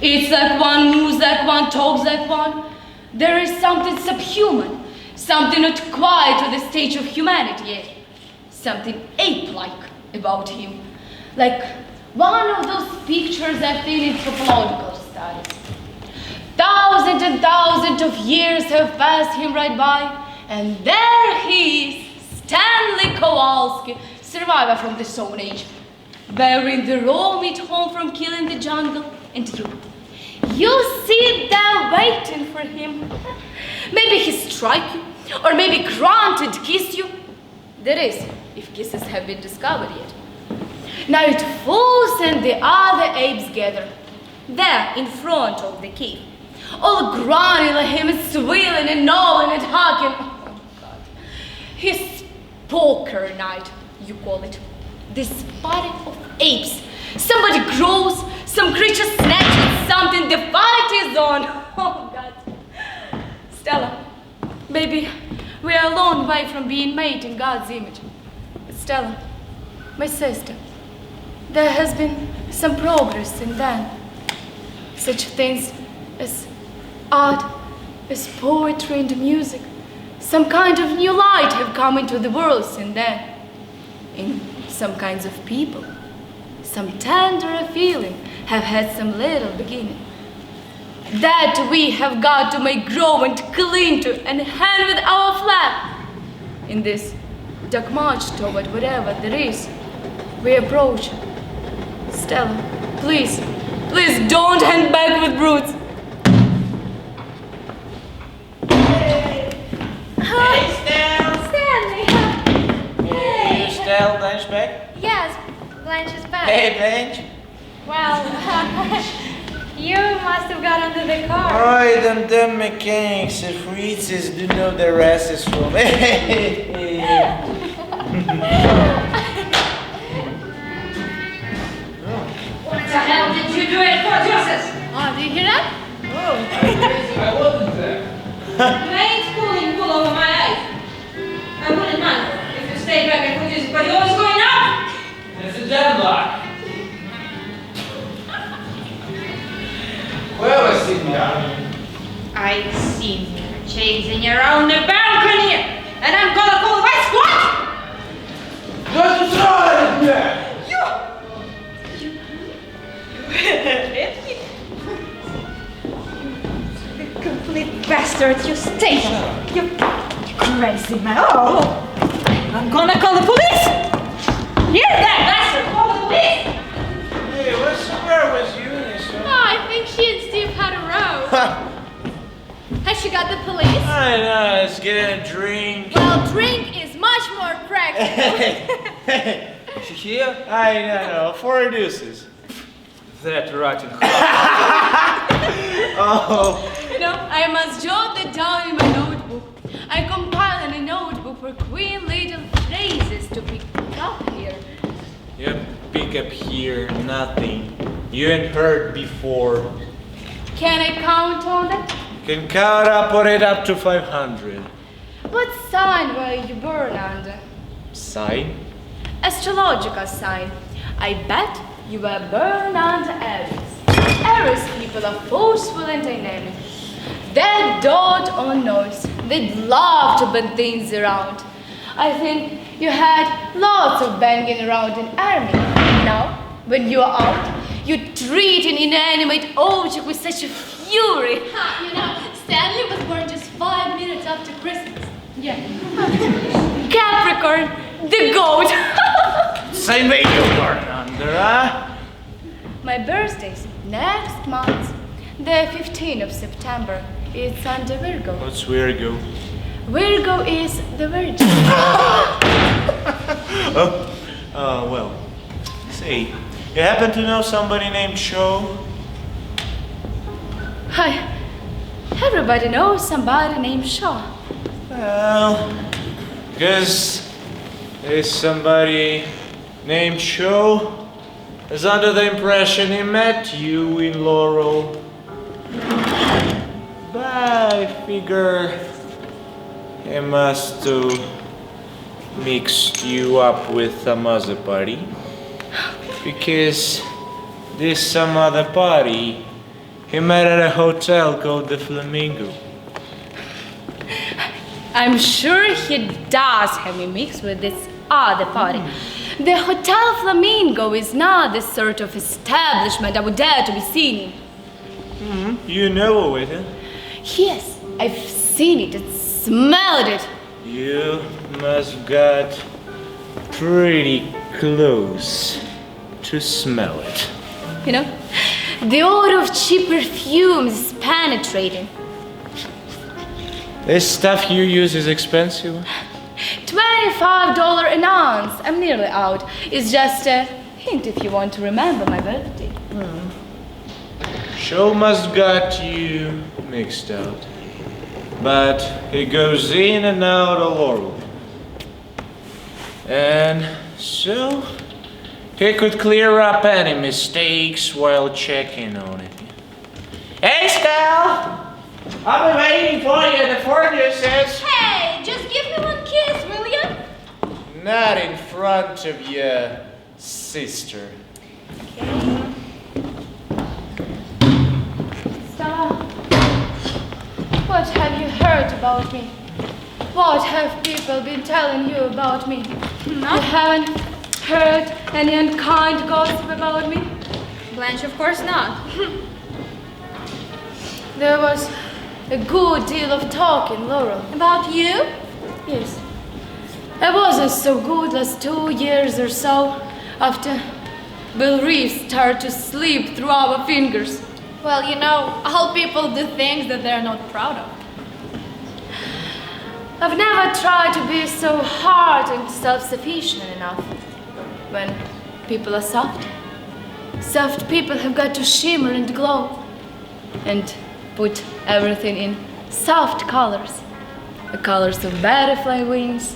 Eats like one, moves like one, talks like one. There is something subhuman, something not quite to the stage of humanity yet, something ape-like about him, like one of those pictures I've seen in anthropological studies. Thousands and thousands of years have passed him right by, and there he is, Stanley Kowalski, survivor from the Stone Age, bearing the raw meat home from killing the jungle, and you sit there waiting for him. Maybe he strike you, or maybe grunt and kiss you. That is, if kisses have been discovered yet. Now it falls and the other apes gather, there in front of the cave, all grunting like him and squealing and gnawing and hacking. Oh God. His poker night, you call it. This party of apes. Somebody grows, some creature snatches something, the fight is on. Oh God. Stella, baby, we are a long way from being made in God's image. But Stella, my sister, there has been some progress in that. Such things as art, as poetry and music. Some kind of new light have come into the world since then. In some kinds of people. some tender feeling, have had some little beginning. That we have got to make grow and cling to and hand with our flag. In this dark march toward whatever there is, we approach. Stella, please don't hang back with brutes. Hey, Stella! Stanley! Hey, Stella, Blanche back? Yes, Blanche is back. Hey, Blanche. Well, you must have got under the car. Oi, them mechanics and freezes do know the rest is from. What the hell did you do at Fort Joseph? Oh, did you hear that? I wasn't there. You ain't pulling wool over my eyes. I wouldn't mind if you stayed back at Fort Joseph, but you're always going out. It's a deadlock. Where was sitting down? I seen you chasing around the balcony, and I'm gonna call my squad! Just try it, man! You hit me? You complete bastard, you stink! You crazy man! Oh! I'm gonna call the police! Hear that, bastard! Call the police! Hey, where was Eunice? Oh, I think she and Steve had a row. Has she got the police? I know, let's get a drink. Well, drink is much more practical. Is she here? I know, 4 deuces. That rotten Oh. You know, I must jot that down in my notebook. I compiled a notebook for Queen little phrases to pick up here. You pick up here, nothing. You ain't heard before. Can I count on that? Can count up, put it up to 500. What sign were you born under? Sign? Astrological sign. I bet you were born under Aries. Aries people are forceful and dynamic. They don't own noise. They'd love to bang things around. I think you had lots of banging around in army. Now, when you are out, you treat an inanimate object with such a fury. Ha, you know, Stanley was born just 5 minutes after Christmas. Yeah. Capricorn, the goat. Same way you born under, huh? My birthday's next month, the 15th of September. It's under Virgo. What's Virgo? Virgo is the Virgin. Well. Say, you happen to know somebody named Cho? Hi. Everybody knows somebody named Shaw. Well, because there's somebody named Cho is under the impression he met you in Laurel. But I figure he must have mixed you up with some other party. Because this some other party he met at a hotel called the Flamingo. I'm sure he does have me mixed with this other party. The Hotel Flamingo is not the sort of establishment I would dare to be seen in. You know it, huh? Yes, I've seen it and smelled it. You must got pretty close to smell it. You know, the odor of cheap perfumes is penetrating. This stuff you use is expensive? $25 an ounce. I'm nearly out. It's just a hint if you want to remember my birthday. Show must got you mixed out. But it goes in and out of Laurel. And so he could clear up any mistakes while checking on it. Hey, Stella! I'll be waiting for you at the furnaces. Hey, just give me one kiss, will you? Not in front of your sister. Stella, what have you heard about me? What have people been telling you about me? You haven't heard any unkind gossip about me? Blanche, of course not. There was a good deal of talking, Laurel. About you? Yes. I wasn't so good last 2 years or so after Bill Reeves started to slip through our fingers. Well, you know, all people do things that they're not proud of. I've never tried to be so hard and self-sufficient enough. When people are soft, soft people have got to shimmer and glow and put everything in soft colors, the colors of butterfly wings,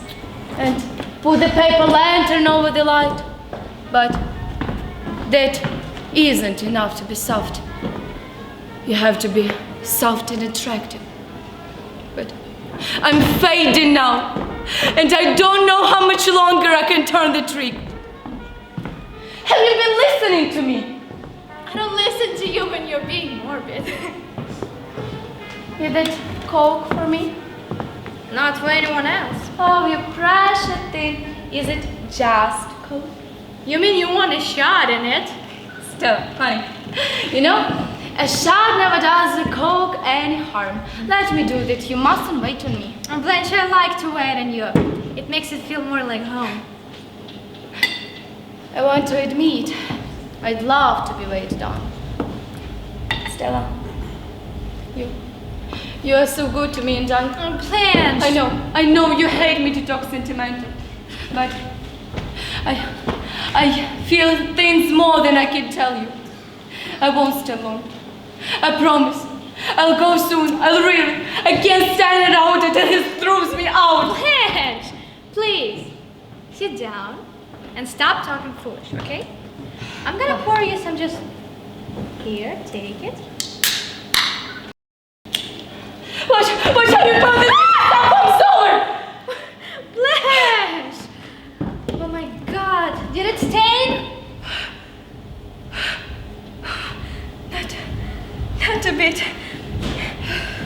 and put the paper lantern over the light. But that isn't enough to be soft. You have to be soft and attractive. But I'm fading now, and I don't know how much longer I can turn the trick. Have you been listening to me? I don't listen to you when you're being morbid. Is that Coke for me? Not for anyone else. Oh, you precious thing. Is it just Coke? You mean you want a shot in it? Stella, honey, you know, a shot never does the Coke any harm. Let me do that. You mustn't wait on me. And Blanche, I like to wait on you. It makes it feel more like home. I want to admit, I'd love to be waited on. Stella, you are so good to me, and Blanche! I know you hate me to talk sentimental, but I feel things more than I can tell you. I won't stay long. I promise. I'll go soon. I'll really. I can't stand it out until he throws me out. Blanche! Please, sit down and stop talking foolish, okay? I'm gonna pour you some just... Here, take it. What have you done? Stop solar! Blanche! Oh my God, did it stain? Not a bit.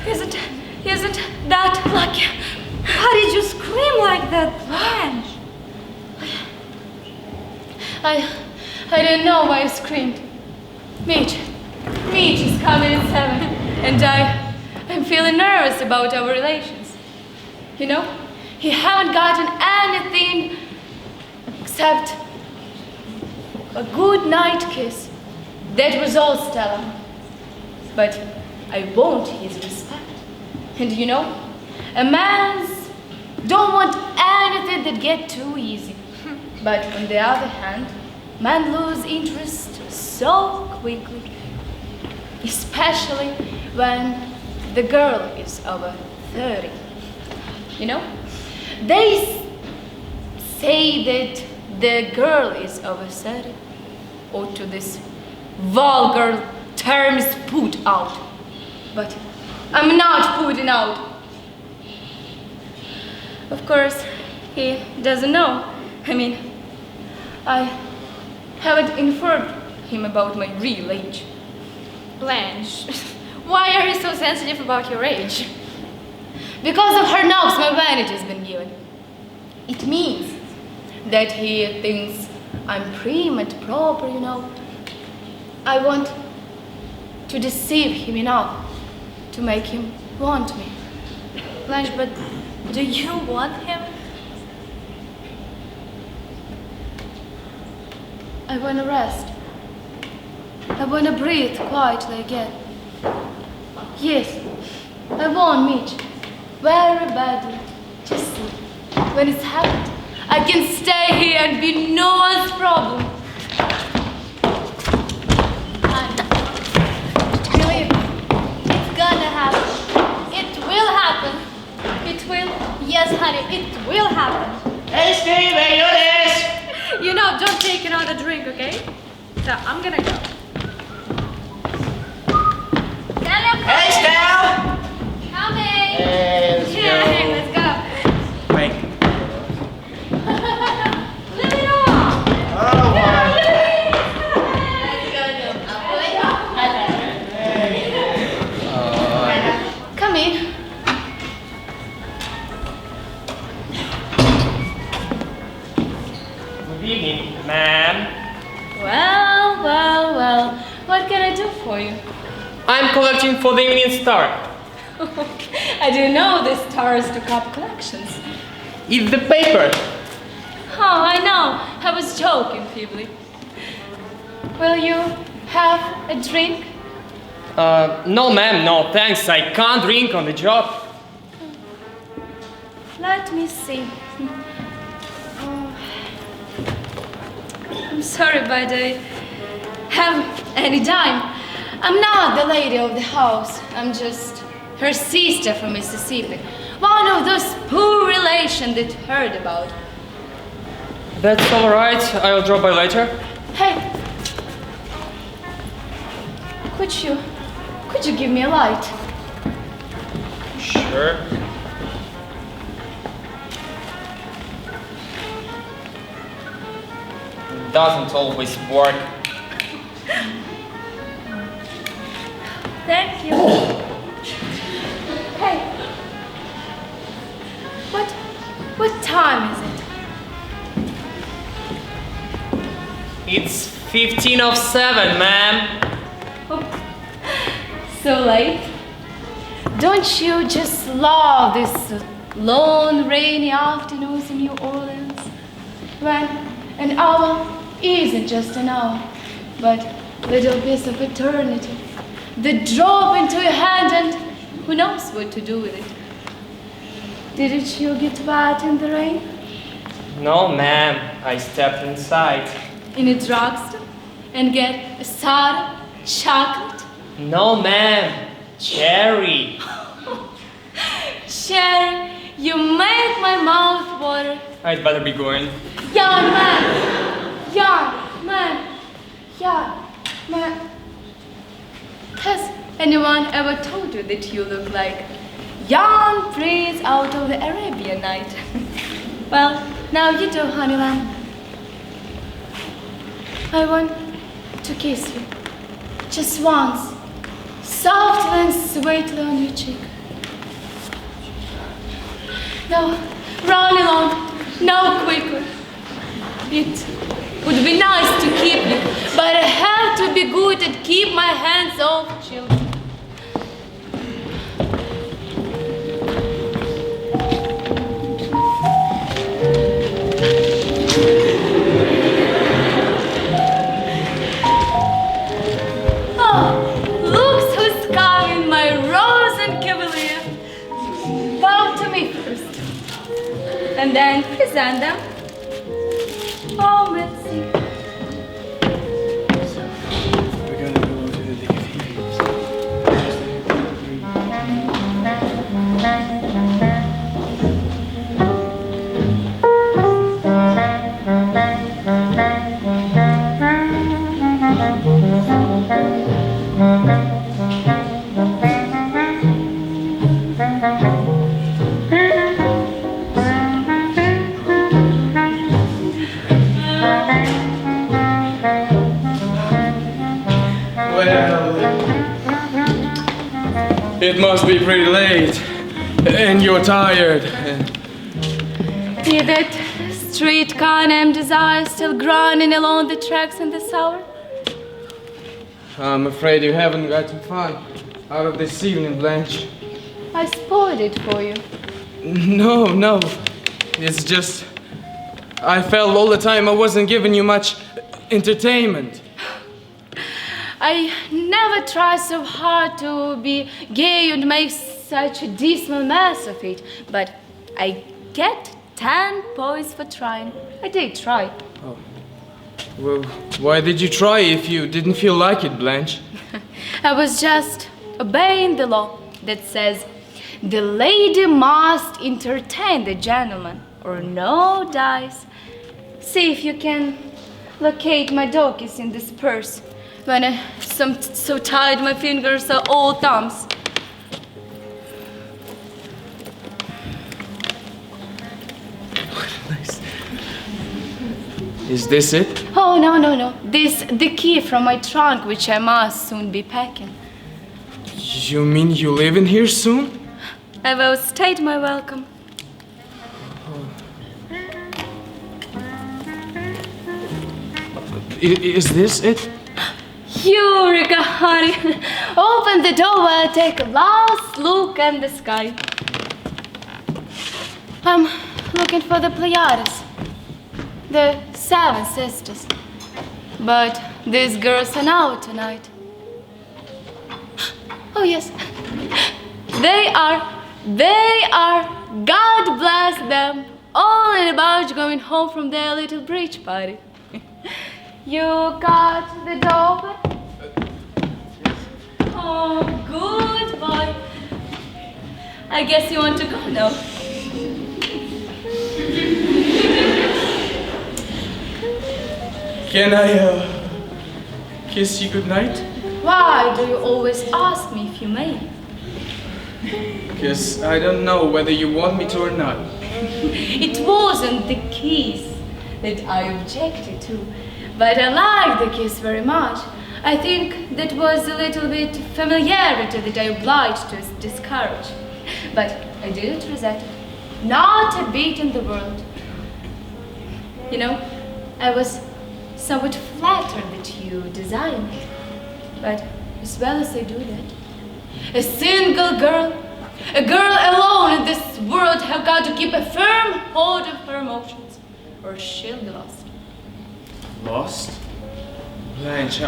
Isn't that lucky? How did you scream like that, Blanche? I didn't know why I screamed. Mitch is coming at 7, and I'm feeling nervous about our relations. You know, he haven't gotten anything except a good night kiss. That was all, Stella. But I want his respect. And you know, a man's don't want anything that get too easy. But on the other hand, men lose interest so quickly, especially when the girl is over 30. You know, they say that the girl is over 30, or to this vulgar terms put out. But I'm not putting out. Of course, he doesn't know. I mean, I haven't informed him about my real age. Blanche, why are you so sensitive about your age? Because of her knocks my vanity's been given. It means that he thinks I'm prim and proper, you know. I want to deceive him enough to make him want me. Blanche, but do you want him? I want to rest. I want to breathe quietly again. Yes, I want Mitch very badly. Just see, when it's happened, I can stay here and be no one's problem. Believe me, it's gonna happen. It will happen. It will. Yes, honey, it will happen. Hey, Steve, hey, Eunice! You know, don't take another drink, okay? So I'm gonna go. Hey, Stella! Coming! Hey, let's go. Let's go. Wait. Live it off! Oh, wow. Come in. Good evening. writing for the Evening Star. I didn't know the stars took up collections. It's the paper. Oh, I know. I was joking, feebly. Will you have a drink? No, ma'am, no, thanks. I can't drink on the job. Let me see. Oh, I'm sorry, but I haven't any dime. I'm not the lady of the house. I'm just her sister from Mississippi. One of those poor relations that heard about. That's all right. I'll drop by later. Hey, could you give me a light? Sure. Doesn't always work. Thank you. Hey, what time is it? It's 7:15, ma'am. So late? Don't you just love these long, rainy afternoons in New Orleans? When an hour isn't just an hour, but a little piece of eternity. The drop into your hand and who knows what to do with it. Didn't you get wet in the rain? No, ma'am. I stepped inside. In a drugstore? And get a soda? Chocolate? No, ma'am. Cherry. Sherry, you make my mouth water. I'd better be going. Young man! Has anyone ever told you that you look like young prince out of the Arabian Night? Well, now you do, honey lamb. I want to kiss you. Just once. Softly and sweetly on your cheek. Now, run along. Now quickly. It would be nice to keep you, but I have to be good and keep my hands off children. Oh, look who's coming, my rose and cavalier. Bow to me first, and then present them. Oh, let's see. We're gonna go to the Lviv. It must be pretty late, and you're tired. Did that streetcar named Desire still grinding along the tracks in this hour? I'm afraid you haven't gotten fun out of this evening, Blanche. I spoiled it for you. No. It's just I felt all the time I wasn't giving you much entertainment. I never tried so hard to be gay and make such a dismal mess of it, but I get 10 points for trying. I did try. Oh. Well, why did you try if you didn't feel like it, Blanche? I was just obeying the law that says the lady must entertain the gentleman or no dice. See if you can locate my doggies in this purse. When I'm so tired, my fingers are all thumbs. Nice. Is this it? Oh, no. This the key from my trunk, which I must soon be packing. You mean you live in here soon? I will state my welcome. Is this it? Eureka, honey. Open the door while I take a last look at the sky. I'm looking for the Pleiades, the 7 sisters. But these girls are out tonight. Oh yes, they are, God bless them, all in a bunch going home from their little bridge party. You got the door open? Oh, good boy. I guess you want to go now. Can I, kiss you goodnight? Why do you always ask me if you may? Because I don't know whether you want me to or not. It wasn't the kiss that I objected to, but I like the kiss very much. I think that was a little bit familiarity that I obliged to discourage. But I didn't resent it. Not a bit in the world. You know, I was somewhat flattered that you desire me. But as well as I do that, a single girl, a girl alone in this world, have got to keep a firm hold of her emotions, or she'll be lost. Lost? Blanche,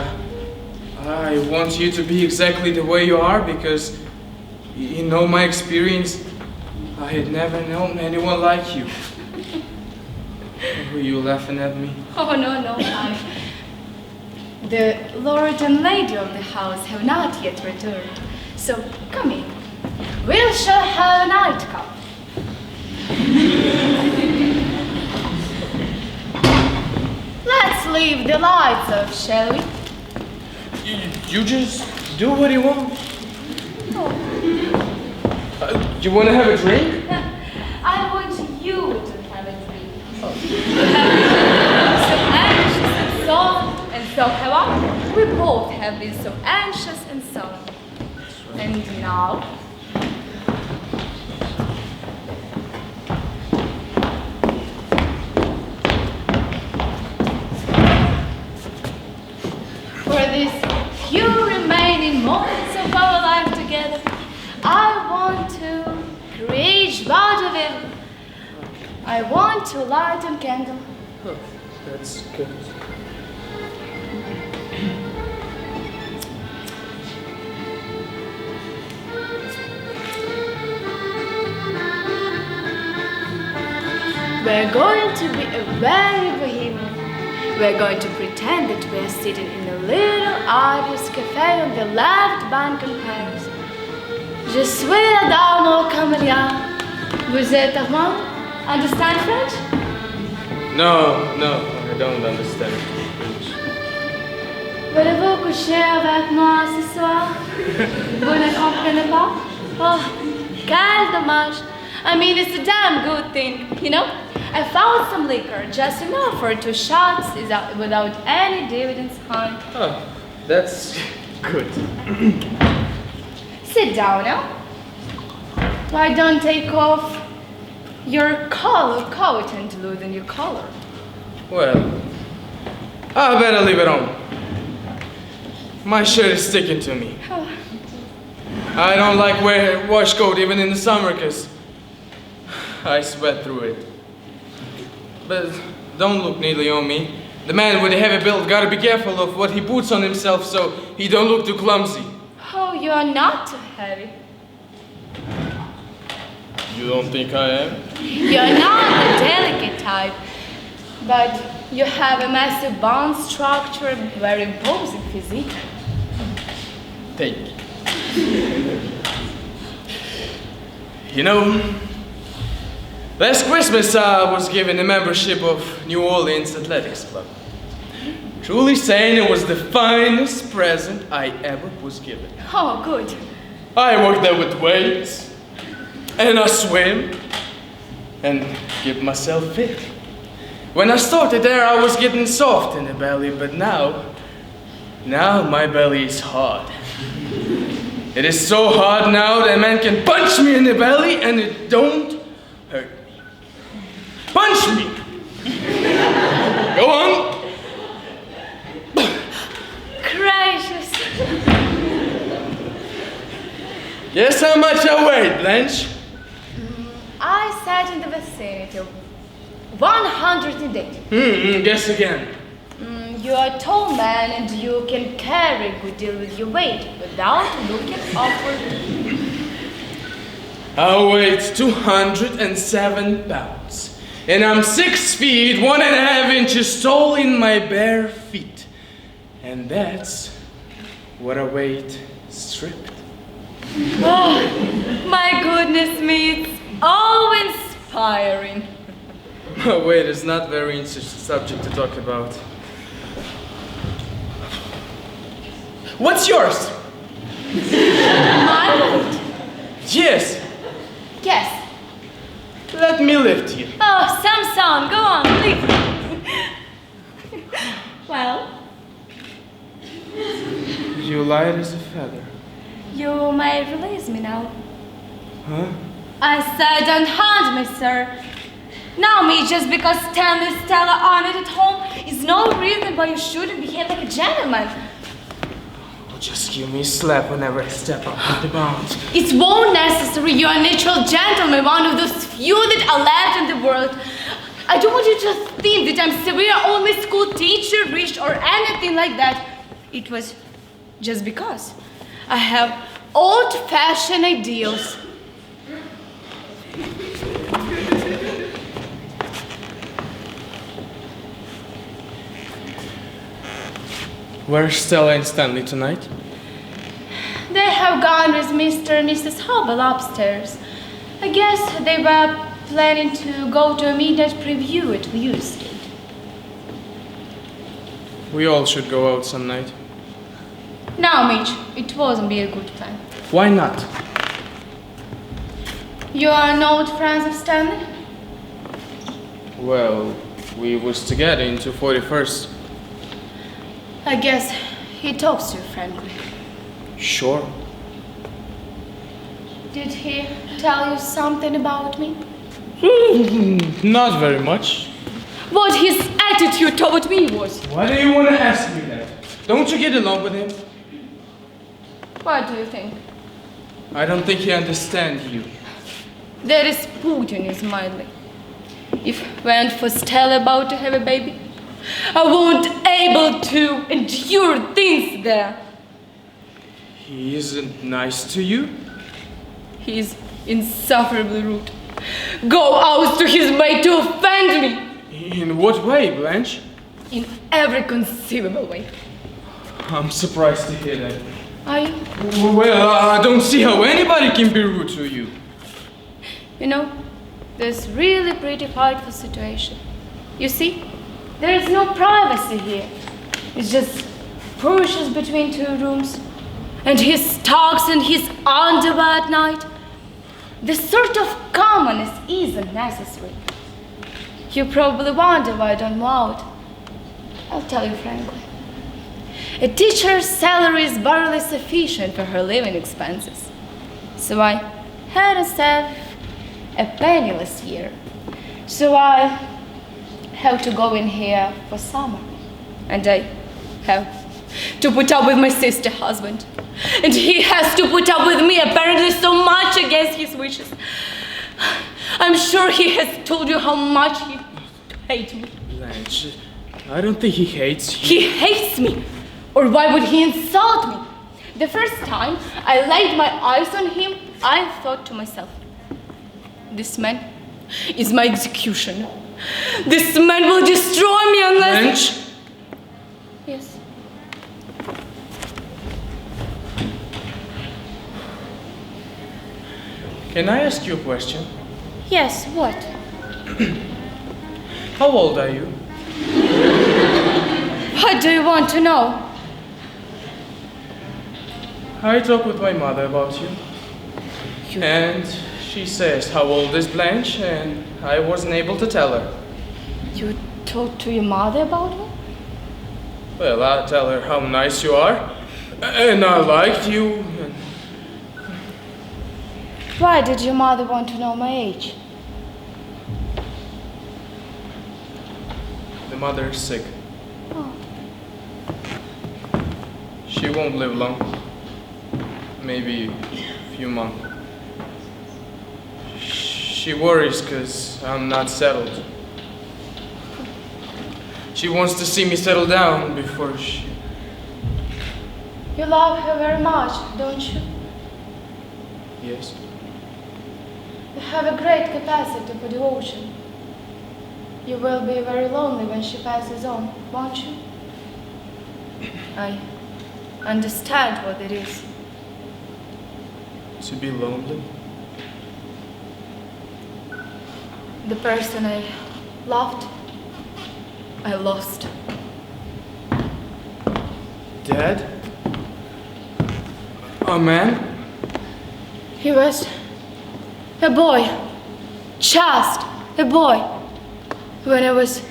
I want you to be exactly the way you are because, you know my experience, I had never known anyone like you. Were you laughing at me? Oh, no, The lord and lady of the house have not yet returned. So, come in. We shall have a nightcap. Let's leave the lights off, shall we? You just do what you want. You want to have a drink? I want you to have a drink. You have been so anxious and solemn, and so have I. We both have been so anxious and solemn. And now, for these few remaining moments of our life together, I want to create vaudeville. I want to light a candle. Oh, that's good. We're going to be a very bohemian. We're going to pretend that we're sitting in a little artist cafe on the left bank in Paris. Je suis la dame au camélia. Vous êtes Armand? Understand French? No, I don't understand French. Voulez-vous coucher avec moi ce soir? Vous ne comprenez pas? Oh, quel dommage. I mean, it's a damn good thing, you know? I found some liquor, just enough for 2 shots without any dividends, honey. Oh, that's good. Sit down now. Why don't take off your collar coat and loosen your collar? Well, I better leave it on. My shirt is sticking to me. I don't like wearing a wash coat even in the summer because I sweat through it. But don't look neatly on me. The man with a heavy build gotta be careful of what he puts on himself so he don't look too clumsy. Oh, you are not too heavy. You don't think I am? You're not the delicate type, but you have a massive bone structure, very imposing physique. Thank you. You know, last Christmas I was given a membership of New Orleans Athletics Club. Truly saying it was the finest present I ever was given. Oh, good. I work there with weights, and I swim, and keep myself fit. When I started there, I was getting soft in the belly, but now my belly is hard. It is so hard now that a man can punch me in the belly and it don't hurt me. Punch me! Go on! Crash Guess how much I weighed, Blanche? I sat in the vicinity of 108. Guess again. You are a tall man and you can carry a good deal with your weight without looking upward. I weighed 207 pounds. And I'm 6 feet, 1.5 inches tall in my bare feet. And that's what I weighed stripped. Oh, my goodness me, it's awe-inspiring. My weight is not very interesting subject to talk about. What's yours? My weight? Yes. Yes. Let me lift you. Oh, Samson, go on, please. Well? You light as a feather. You may release me now. Huh? I said unhand me, sir. Now me, just because Stanley and Stella aren't at home is no reason why you shouldn't behave like a gentleman. Just give me a slap whenever I step up on the bounds. It won't necessary. You're a natural gentleman, one of those few that are left in the world. I don't want you to think that I'm severe only school teacher, rich, or anything like that. It was just because I have old-fashioned ideals. Where's Stella and Stanley tonight? They have gone with Mr. and Mrs. Shapoval upstairs. I guess they were planning to go to a midnight preview at View Street. We all should go out some night. Now, Mitch, it wasn't be a good plan. Why not? You are an old friend of Stanley? Well, we was together into 41st. I guess he talks to you frankly. Sure. Did he tell you something about me? Not very much. What his attitude toward me was? Why do you want to ask me that? Don't you get along with him? What do you think? I don't think he understands you. There is Putin is mildly. If went for Stella about to have a baby, I won't able to endure things there. He isn't nice to you? He's insufferably rude. Go out to his way to offend me. In what way, Blanche? In every conceivable way. I'm surprised to hear that. Are you? Well, I don't see how anybody can be rude to you. You know, this really pretty frightful situation. You see, there is no privacy here. It's just pushes between two rooms. And he stalks in his underwear at night. This sort of commonness isn't necessary. You probably wonder why I don't go out. I'll tell you frankly. A teacher's salary is barely sufficient for her living expenses. So I had myself a penniless year. So I have to go in here for summer. And I have to put up with my sister husband. And he has to put up with me, apparently so much against his wishes. I'm sure he has told you how much he hates me. Blanche, I don't think he hates you. He hates me. Or why would he insult me? The first time I laid my eyes on him, I thought to myself, this man is my executioner. This man will destroy me unless... Blanche? Yes. Can I ask you a question? Yes, what? How old are you? What do you want to know? I talked with my mother about you. And she says, how old is Blanche? And I wasn't able to tell her. You talked to your mother about me? Well, I tell her how nice you are. And I liked you. And why did your mother want to know my age? the mother is sick. Oh. She won't live long. Maybe few months. She worries because I'm not settled. She wants to see me settle down before she... You love her very much, don't you? Yes. You have a great capacity for devotion. You will be very lonely when she passes on, won't you? I understand what it is. To be lonely? The person I loved, I lost. Dad? A man? He was a boy, just a boy. When I was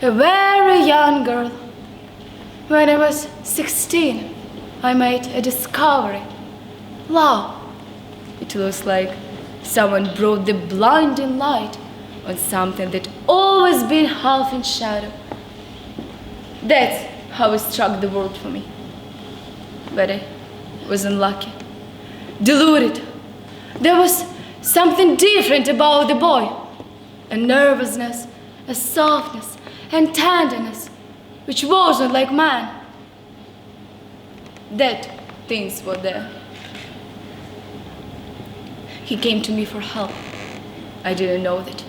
a very young girl, when I was 16, I made a discovery. Love. It was like someone brought the blinding light on something that always been half in shadow. That's how it struck the world for me. But I was unlucky, deluded. There was something different about the boy. A nervousness, a softness, and tenderness, which wasn't like man. That things were there. He came to me for help. I didn't know that.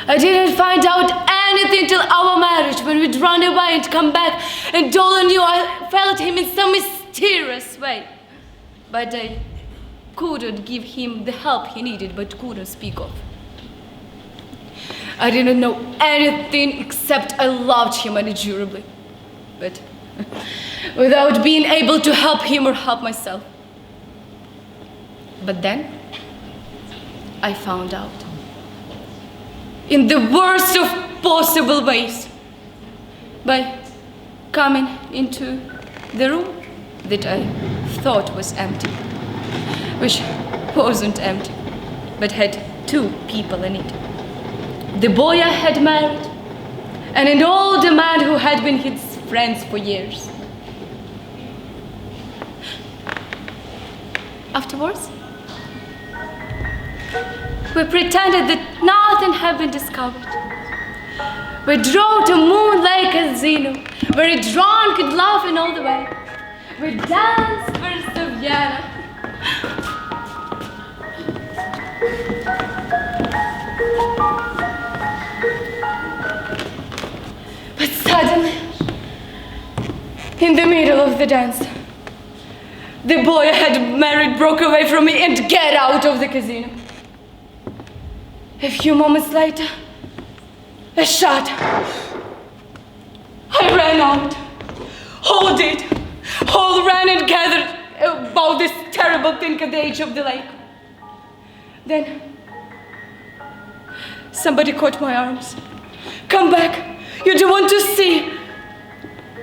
I didn't find out anything till our marriage, when we'd run away and come back, and all I knew I felt him in some mysterious way. But I couldn't give him the help he needed, but couldn't speak of. I didn't know anything except I loved him unendurably, but without being able to help him or help myself. But then I found out, in the worst of possible ways, by coming into the room that I thought was empty, which wasn't empty, but had 2 people in it. The boy I had married, and an older man who had been his friends for years. Afterwards, we pretended that nothing had been discovered. We drove to Moon Lake Casino, very drunk and laughing all the way. We danced for Ulyana. But suddenly, in the middle of the dance, the boy I had married broke away from me and get out of the casino. A few moments later, a shot. I ran out. All did. All ran and gathered about this terrible thing at the edge of the lake. Then somebody caught my arms. Come back. You don't want to see.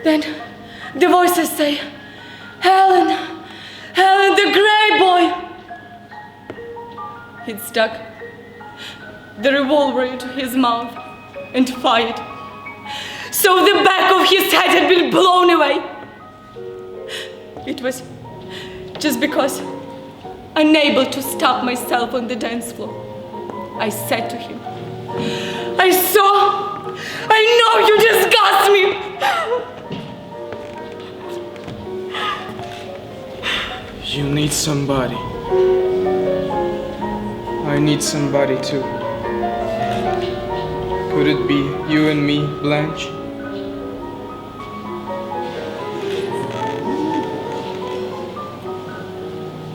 Then the voices say, Helen, Helen, the grey boy. He'd stuck the revolver into his mouth and fired. So the back of his head had been blown away. It was just because, unable to stop myself on the dance floor, I said to him, I know you disgust me. You need somebody. I need somebody too. Could it be you and me, Blanche?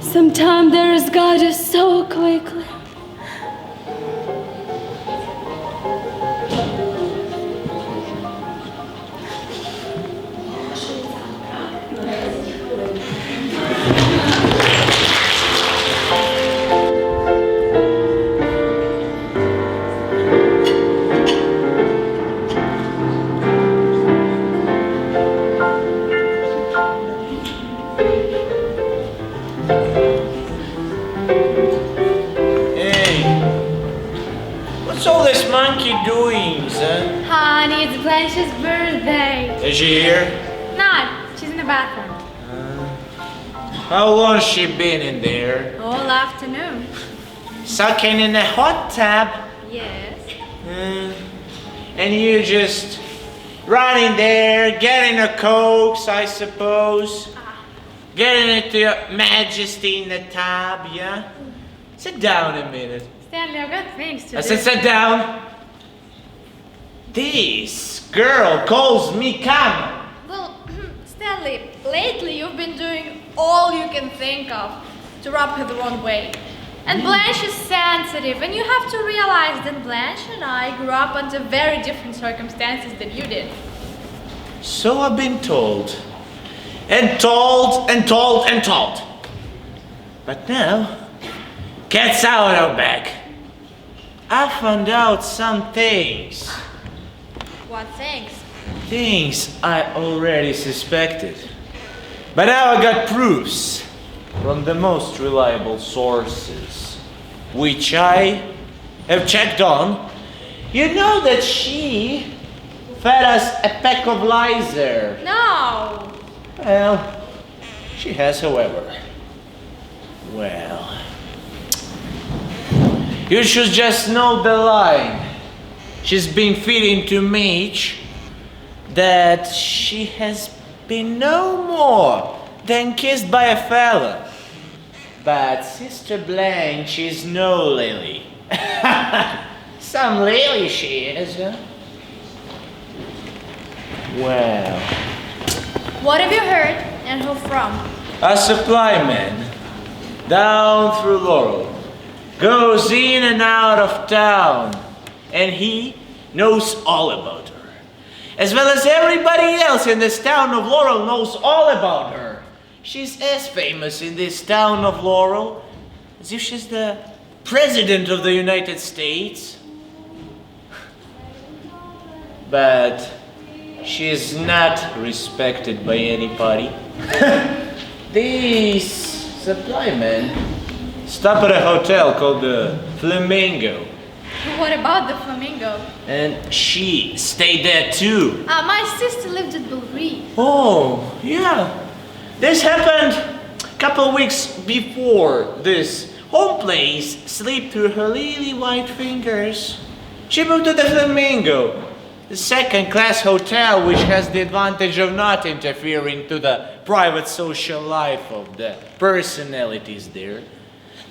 Sometimes there is God is so quickly. Honey, it's Blanche's birthday. Is she here? No, she's in the bathroom. How long she been in there? All afternoon. Sucking in a hot tub? Yes. And you just running there, getting a cokes, I suppose. Getting it to your majesty in the tub, yeah? Sit down a minute. Stanley, I've got things to do. I said sit down. This girl calls me camel. Well, Stanley, lately you've been doing all you can think of to rub her the wrong way. And Blanche is sensitive, and you have to realize that Blanche and I grew up under very different circumstances than you did. So I've been told. And told, and told, and told. But now, cat's out of bag. I found out some things. What things? Things I already suspected. But now I got proofs from the most reliable sources, which I have checked on. You know that she fed us a pack of lies there. No! Well, she has, however. Well, you should just know the line she's been feeding to Mitch, that she has been no more than kissed by a fella. But Sister Blanche is no lily. Some lily she is, huh? Well, What have you heard, and who from? a supply man down through Laurel goes in and out of town, and he knows all about her, as well as everybody else in this town of Laurel knows all about her. She's as famous in this town of Laurel as if she's the President of the United States. But she's not respected by anybody. These supply men stop at a hotel called the Flamingo, What about the Flamingo? and she stayed there too. My sister lived at Lviv. Oh, yeah. This happened a couple weeks before this. Home place slipped through her lily white fingers. She moved to the Flamingo, the second-class hotel which has the advantage of not interfering to the private social life of the personalities there.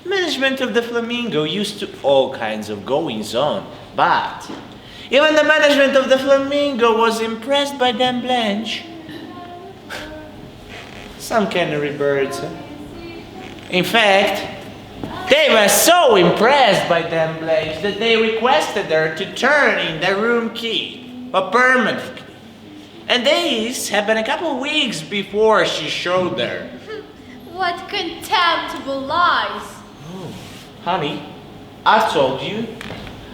Management of the Flamingo used to all kinds of goings-on, but even the management of the Flamingo was impressed by Dame Blanche. Some canary birds, huh? In fact, they were so impressed by Dame Blanche that they requested her to turn in the room key, but permanently. And this happened a couple weeks before she showed there. What contemptible lies! Honey, I told you,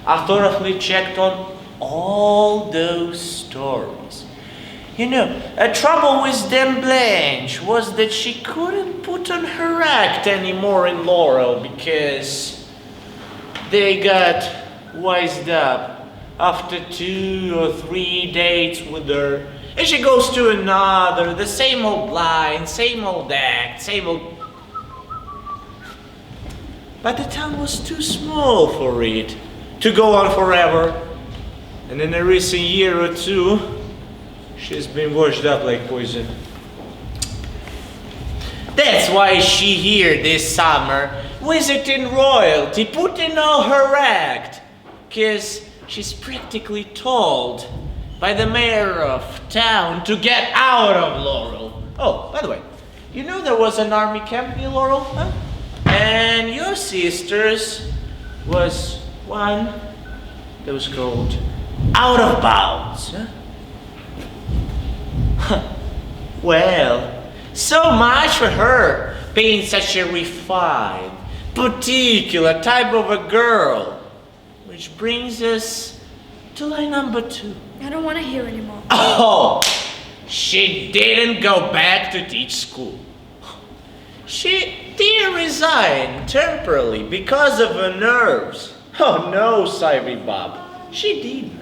I thoroughly checked on all those stories. You know, a trouble with Dame Blanche was that she couldn't put on her act anymore in Laurel because they got wised up after 2 or 3 dates with her. And she goes to another, the same old line, same old act, same old... But the town was too small for it to go on forever. And in a recent year or two, she's been washed up like poison. That's why she here this summer, visiting royalty, putting all her act. 'Cause she's practically told by the mayor of town to get out of Laurel. Oh, by the way, you know there was an army camp near Laurel, huh? And your sister's was one that was called Out of Bounds, huh? Well, so much for her being such a refined, particular type of a girl. Which brings us to line number 2. I don't want to hear anymore. Oh, she didn't go back to teach school. She did resign temporarily because of her nerves. Oh no, Sivy Bob, she didn't.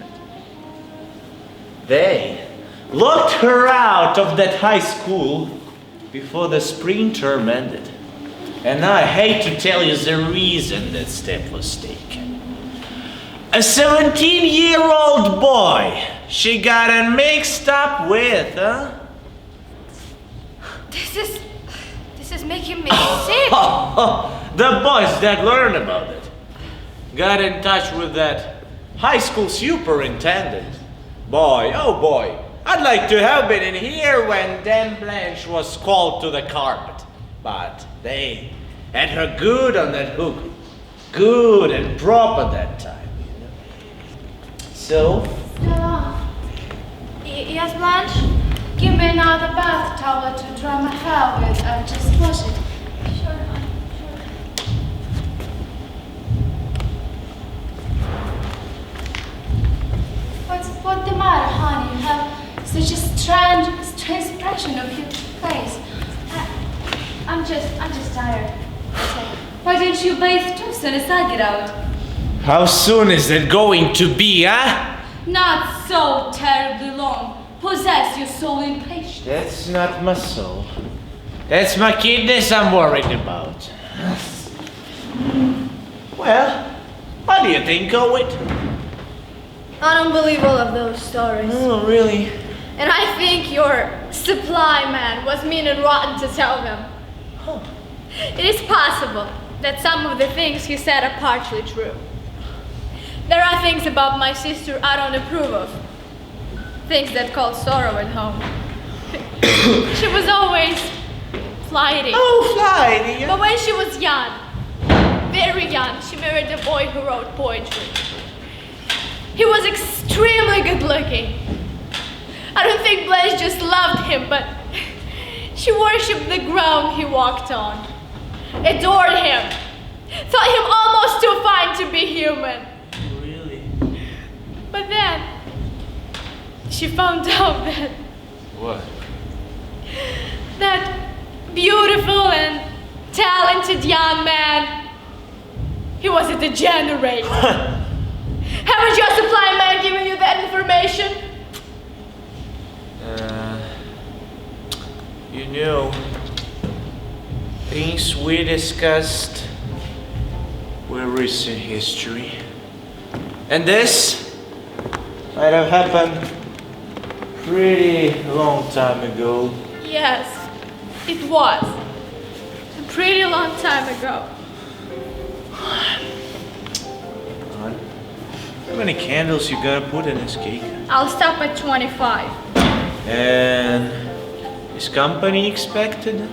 They locked her out of that high school before the spring term ended. And I hate to tell you the reason that step was taken. A 17-year-old boy she got mixed up with, huh? This is making me sick. The boys that learned about it got in touch with that high school superintendent. Boy, oh boy, I'd like to have been in here when then Blanche was called to the carpet. But they had her good on that hook. Good and proper that time, you know. So? Stella. Yes, Blanche? Give me another bath towel to dry my hair with and just wash it. Sure, honey, sure. What's the matter, honey? You have such a strange expression of your face. I'm just tired. Why don't you bathe too soon as I get out? How soon is it going to be, huh? Not so terribly long. Possess your soul in patience. That's not my soul. That's my kidneys I'm worried about. Well, what do you think of it? I don't believe all of those stories. Oh, really? And I think your supply man was mean and rotten to tell them. Huh. It is possible that some of the things he said are partially true. There are things about my sister I don't approve of. Things that cause sorrow at home. She was always flighty. Oh, flighty. But when she was young, very young, she married a boy who wrote poetry. He was extremely good looking. I don't think Blanche just loved him, but she worshipped the ground he walked on, adored him, thought him almost too fine to be human. Really? But then, she found out that... What? That beautiful and talented young man, he was a degenerate. Haven't your supply man given you that information? You know, things we discussed were recent history. And this might have happened pretty long time ago. Yes, it was. A pretty long time ago. How many candles you gotta put in this cake? I'll stop at 25. And is company expected?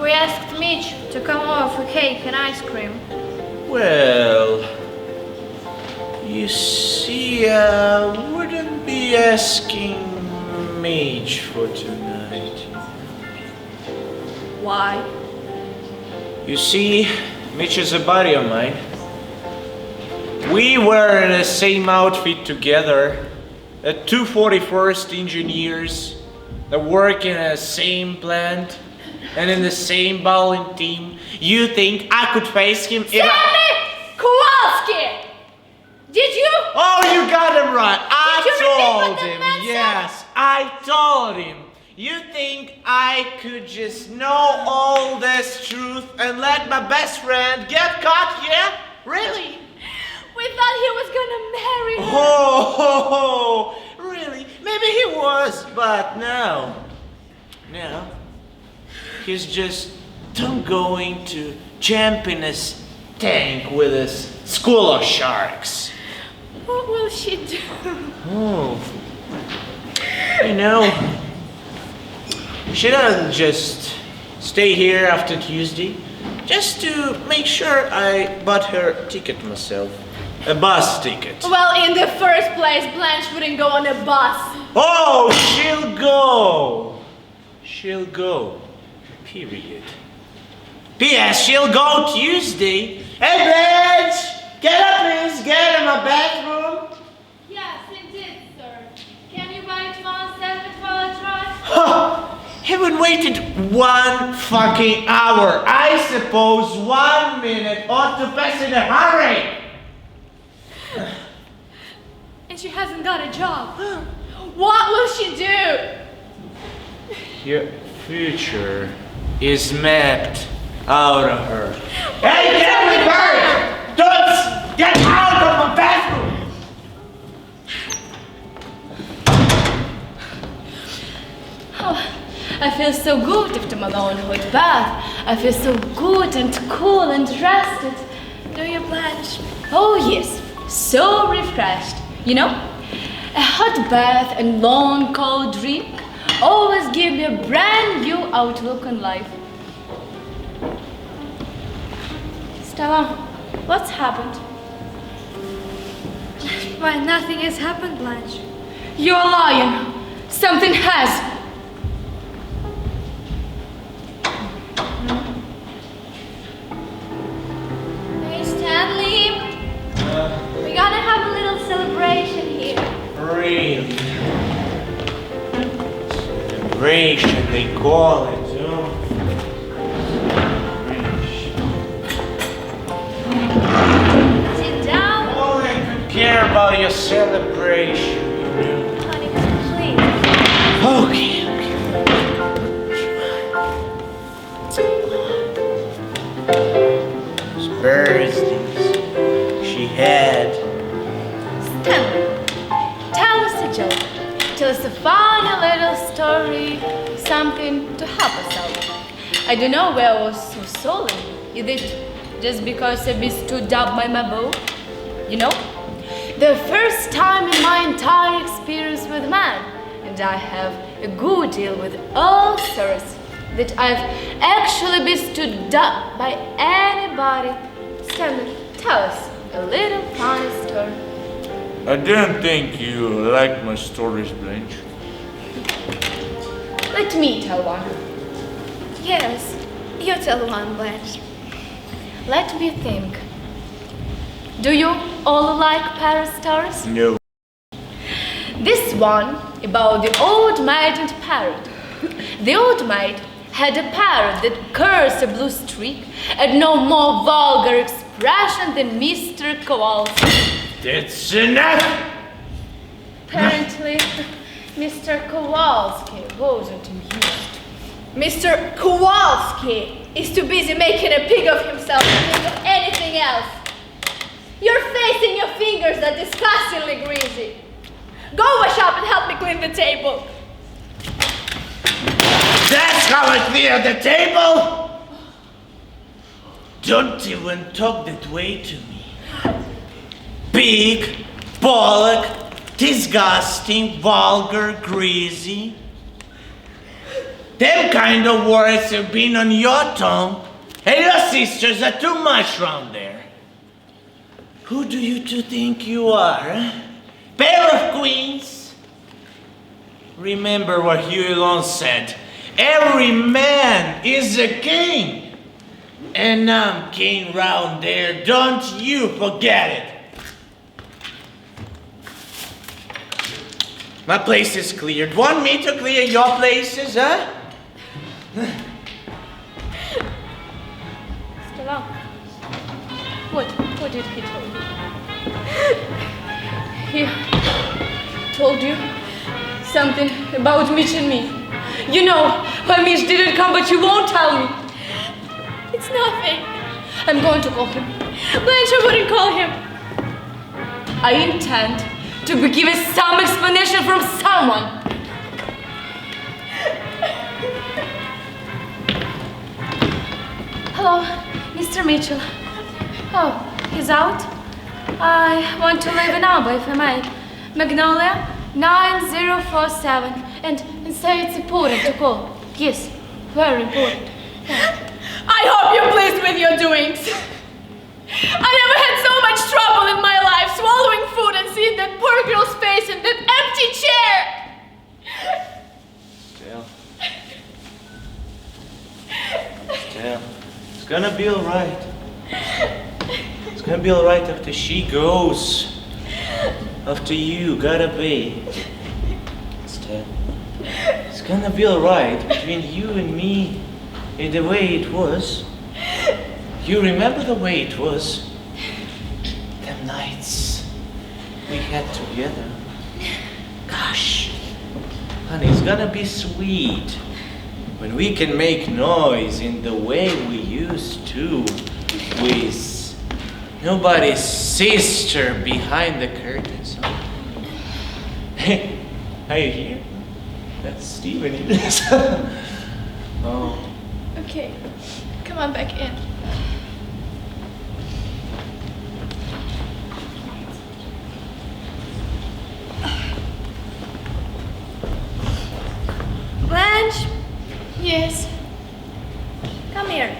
We asked Mitch to come over for cake and ice cream. Well, you see, I wouldn't be asking Mitch for tonight. Why? You see, Mitch is a buddy of mine. We were in the same outfit together, at 241st Engineers, that work in the same plant and in the same bowling team. You think I could face him if Stanley! Kowalski! Did you? Oh, you got him right. Did you repeat what I told the him. man said? Yes, I told him. You think I could just know all this truth and let my best friend get caught? Yeah? Really? We thought he was gonna marry her. Oh, really? Maybe he was, but no. No. He's just going to jump in his tank with his school of sharks. What will she do? Oh. You know, she doesn't just stay here after Tuesday, just to make sure I bought her ticket myself. A bus ticket. Well, in the first place, Blanche wouldn't go on a bus. Oh, she'll go. She'll go. Period. P.S. She'll go Tuesday. Hey, Blanche! Get up, please. Get in my bathroom. Yes, indeed, sir. Can you wait 1 second while I try? Haven't waited 1 fucking hour. I suppose 1 minute ought to pass in a hurry. And she hasn't got a job. What will she do? Your future is mapped out of her. Hey, everybody! Don't get out of my bathroom! Oh, I feel so good after my long hot bath. I feel so good and cool and rested. Do you, Blanche? Oh yes, so refreshed. You know, a hot bath and long cold drink always give me a brand new outlook on life. Stella, what's happened? Why, nothing has happened, Blanche. You're lying. Something has. Hey, Stanley. We're gonna have a little celebration here. Really? Celebration, they call it, oh. Sit down. All I could care about your celebration, you know. Honey, please. Okay. Those birthdays she had. Stanley, tell us a joke. Tell us a funny little story, something to help us out. I don't know why I was so solemn. Is it just because I stood up by my bow? You know, the first time in my entire experience with man, and I have a good deal with all sorts, that I've actually been stood up by anybody. Stanley, tell us a little funny story. I didn't think you liked my stories, Blanche. Let me tell one. Yes, you tell one, Blanche. Let me think. Do you all like Paris stories? No. This one about the old maid and parrot. The old maid had a parrot that cursed a blue streak and no more vulgar expression than Mr. Kowalski. That's enough! Apparently, Mr. Kowalski wasn't amused. Mr. Kowalski is too busy making a pig of himself to think of anything else. Your face and your fingers are disgustingly greasy. Go wash up and help me clean the table. That's how I clear the table! Don't even talk that way to me. Big, bollock, disgusting, vulgar, greasy. Them kind of words have been on your tongue, and your sisters are too much round there. Who do you two think you are, huh? Pair of queens? Remember what Huey said. Every man is a king. And I'm king round there, don't you forget it. My place is cleared. Want me to clear your places, huh? Stella, what did he tell you? He told you something about Mitch and me. You know why Mitch didn't come, but you won't tell me. It's nothing. I'm going to call him. Blanche, I wouldn't call him. I intend to be given some explanation from someone. Hello, Mr. Mitchell. Oh, he's out? I want to leave a number, if I may. Magnolia 9047. And say it's important to call. Yes, very important. I hope you're pleased with your doings. I never had so much trouble in my life swallowing food and seeing that poor girl's face in that empty chair. Stella, it's gonna be alright. It's gonna be alright after she goes. After you gotta be. Stella, it's gonna be alright between you and me in the way it was. You remember the way it was? Them nights we had together. Gosh, honey, it's gonna be sweet. when we can make noise in the way we used to, with nobody's sister behind the curtains. Hey, are you here? That's Steven. Oh. Okay, come on back in. Blanche, Yes. come here.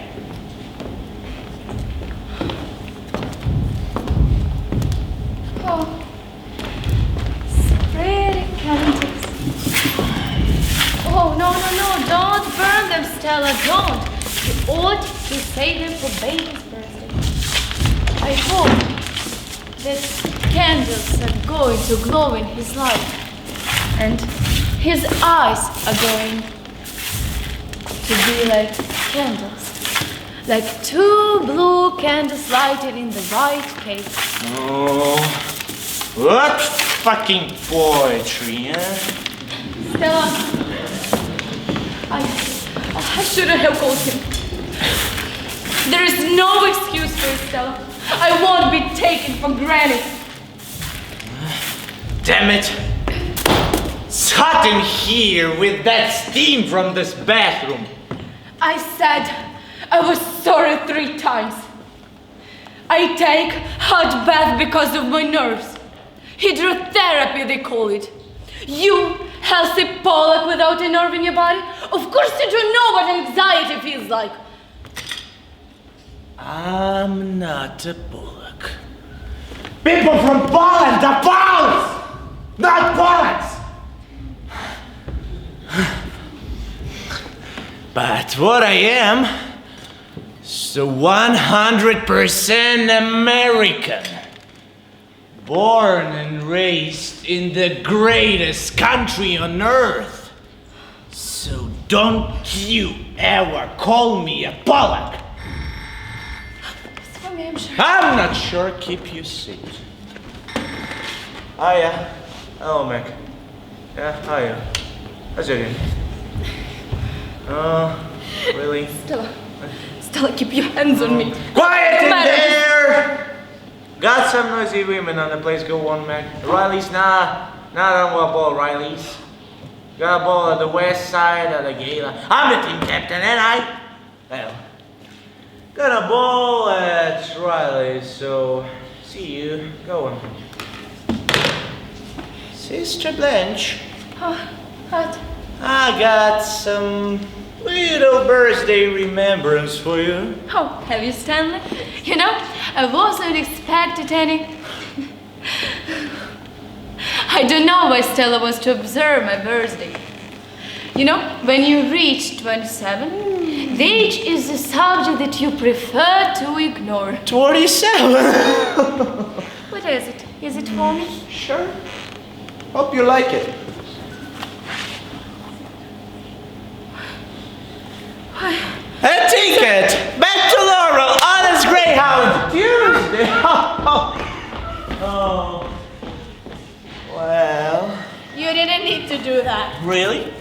Oh, pretty candles. Oh, no, don't burn them, Stella, don't. You ought to save them for baby's birthday. I hope that candles are going to glow in his life, and his eyes are going to be like candles, like two blue candles lighted in the right case. Oh, what fucking poetry, huh? Stella, I shouldn't have called him. There is no excuse for it, Stella. I won't be taken for granted. Damn it! It's hot in here with that steam from this bathroom. I said I was sorry 3 times. I take hot bath because of my nerves. Hydrotherapy, they call it. You, healthy Pollock without a nerve in your body? Of course you don't know what anxiety feels like. I'm not a Pollock. People from Poland are Poles! Not Pollocks! But what I am is a 100% American. Born and raised in the greatest country on earth. So don't you ever call me a Pollock. I'm not sure. Keep your seat. Hiya. Hello, Mac. Yeah, hiya. How's it going? Oh, really? Stella, keep your hands on me. Quiet in there! Got some noisy women on the place. Go on, Mac. Riley's not on what ball, Riley's. Got a ball at the west side of the gala. I'm the team captain, and got a ball at Riley's, so see you. Go on. Sister Blanche. Oh, what? I got some little birthday remembrance for you. Oh, have you, Stanley? You know, I wasn't expecting any. I don't know why Stella was to observe my birthday. You know, when you reach 27, the age is the subject that you prefer to ignore. 27? What is it? Is it for me? Sure. Hope you like it. A ticket! Back to Laurel, honest Greyhound, Tuesday! Oh. Well... You didn't need to do that. Really?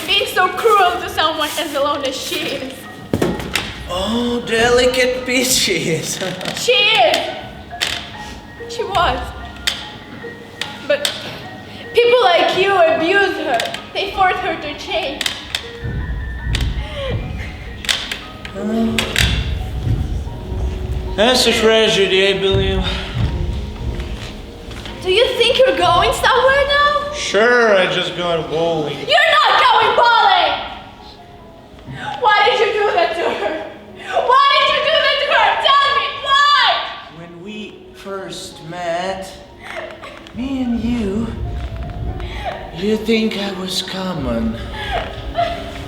Being so cruel to someone as alone as she is. Oh, delicate peaches. She is. She was. But people like you abuse her. They force her to change. That's a tragedy, I believe. Do you think you're going somewhere now? Sure, I just got bowling. You're not going bowling! Why did you do that to her? Why did you do that to her? Tell me, why? When we first met, me and you think I was common.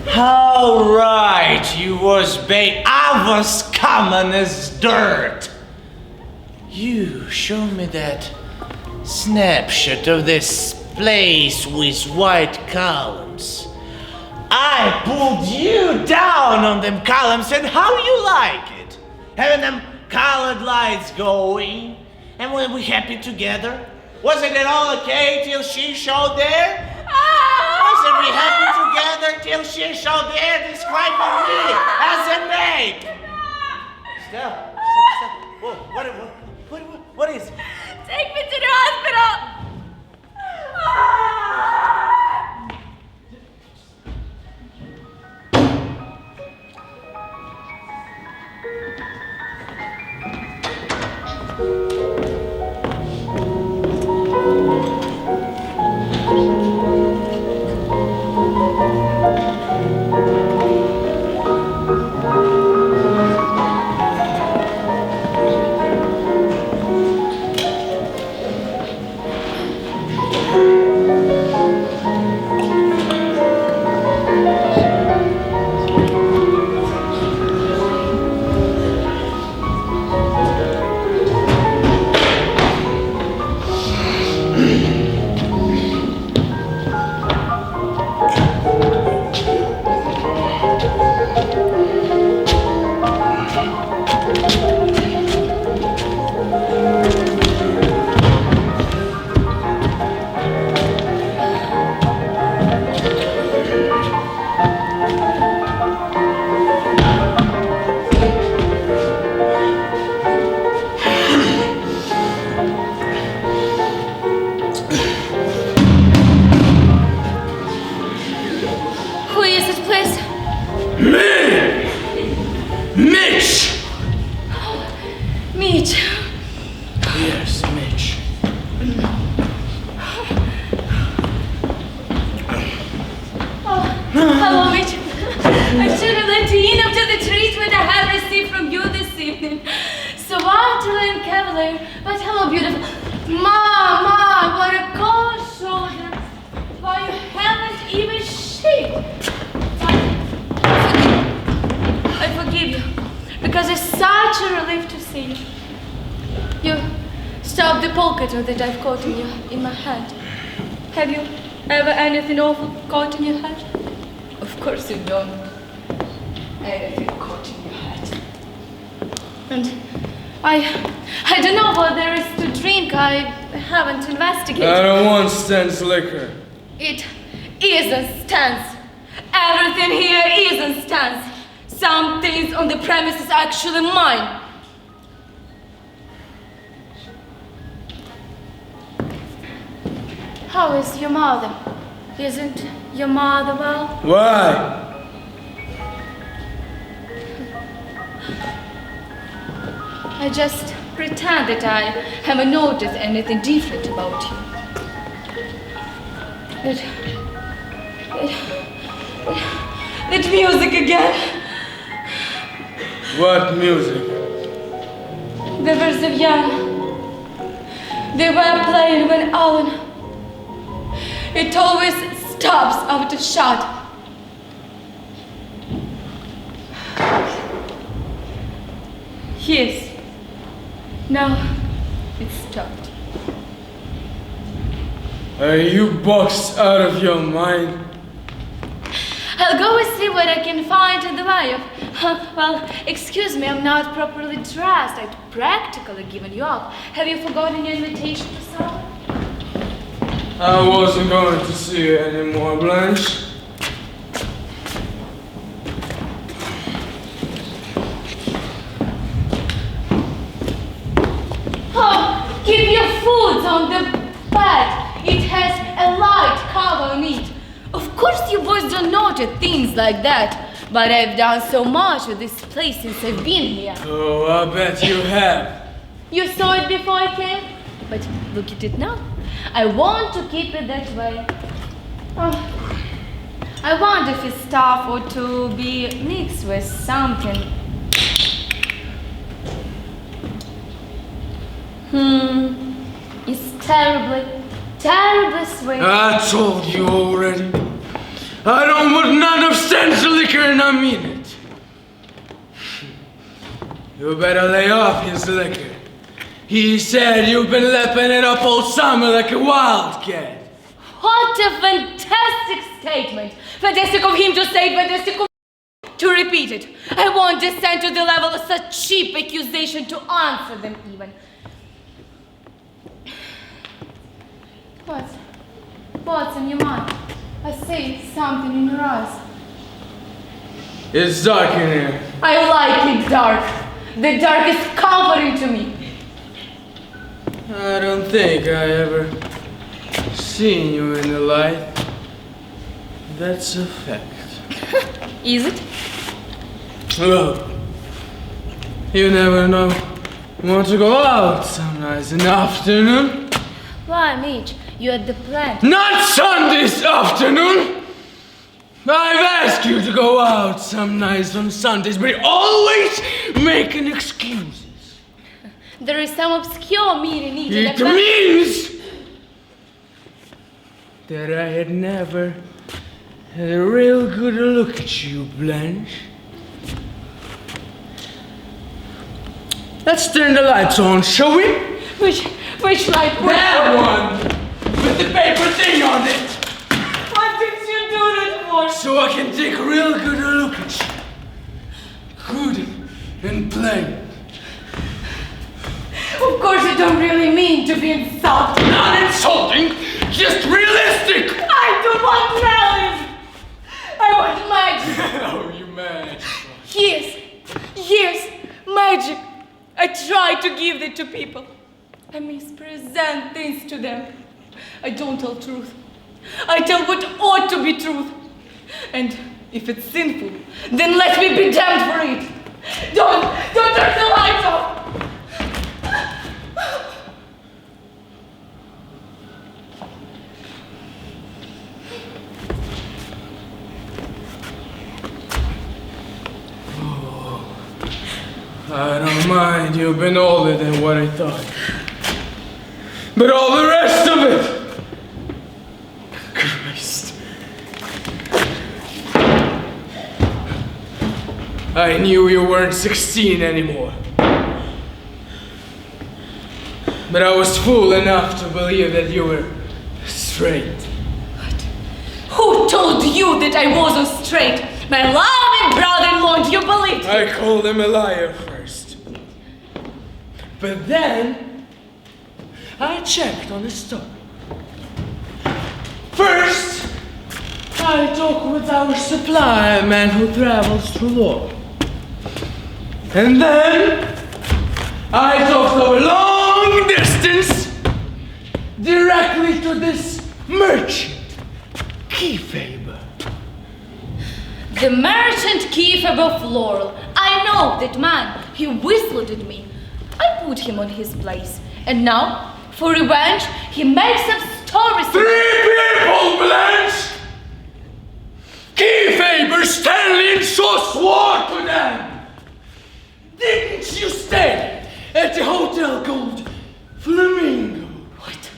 How right you was, babe. I was common as dirt. You showed me that snapshot of this place with white columns. I pulled you down on them columns, and how you like it? Having them colored lights going, and were we happy together? Wasn't it all okay till she showed there? Wasn't we happy together? together till she shall dare describing me as a maid. Stella. Whoa, what is it? Take me to the hospital! That I've caught in my head. Have you ever anything awful caught in your head? Of course you don't. Anything caught in your head. And I don't know what there is to drink. I haven't investigated. I don't want Stan's liquor. It isn't Stan's. Everything here isn't Stan's. Some things on the premises are actually mine. How is your mother? Isn't your mother well? Why? I just pretend that I haven't noticed anything different about you. That music again. What music? The Ulyana. They were playing when Alan. It always stops after shot. Yes. Now it stopped. Are you boxed out of your mind? I'll go and see what I can find in the way of... well, excuse me, I'm not properly dressed. I'd practically given you up. Have you forgotten your invitation to supper? I wasn't going to see you anymore, Blanche. Oh, keep your food on the bed. It has a light cover on it. Of course you boys don't notice things like that, but I've done so much with this place since I've been here. Oh, I bet you have. You saw it before I came, but look at it now. I want to keep it that way. Oh, I wonder if it's stuff ought to be mixed with something. It's terribly sweet. I told you already. I don't want none of Stan's liquor and I mean it. You better lay off his liquor. He said you've been lapping it up all summer like a wildcat. What a fantastic statement. Fantastic of him to say, fantastic of to repeat it. I won't descend to the level of such cheap accusation to answer them even. What's in your mind? I see something in your eyes. It's dark in here. I like it dark. The dark is comforting to me. I don't think I ever seen you in the light. That's a fact. Is it? Well, you never know. Want to go out some nice in the afternoon? Why, Mitch? You at the plant. Not Sundays afternoon! I've asked you to go out some nights on Sundays, but you're always making excuses. There is some obscure meaning needed. It means that I had never had a real good look at you, Blanche. Let's turn the lights on, shall we? Which light? That one! With the paper thing on it! What did you do that for? So I can take a real good look at you. Good and plain. Of course you don't really mean to be insulting. Not insulting, just realistic! I don't want realism. I want magic. Oh, you mad? Yes, magic. I try to give it to people. I mispresent things to them. I don't tell truth. I tell what ought to be truth. And if it's sinful, then let me be damned for it. Don't turn the lights off. I don't mind, you've been older than what I thought. But all the rest of it! Christ. I knew you weren't 16 anymore. But I was fool enough to believe that you were straight. What? Who told you that I wasn't straight? My loving brother-in-law, you believed him? I called him a liar first. But then, I checked on his story. First, I talked with our supply man who travels through law. And then, I talked over long distance directly to this merchant, Kiefer. The merchant Kiefer of Laurel. I know that man. He whistled at me. I put him on his place. And now, for revenge, he makes up stories. 3 people, Blanche! Kiefer, Stanley, and Shaw swore to them. Didn't you stay at the hotel called Flamingo? What?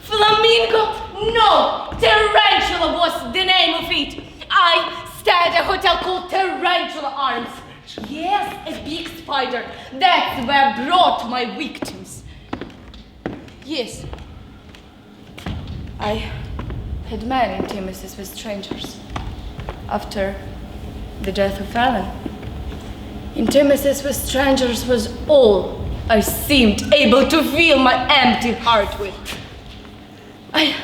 Flamingo? No! Tarantula was the name of it. I stayed at a hotel called Tarantula Arms. Yes, a big spider. That's where I brought my victims. Yes. I had many intimacies with strangers after the death of Alan. Intimacies with strangers was all I seemed able to fill my empty heart with. I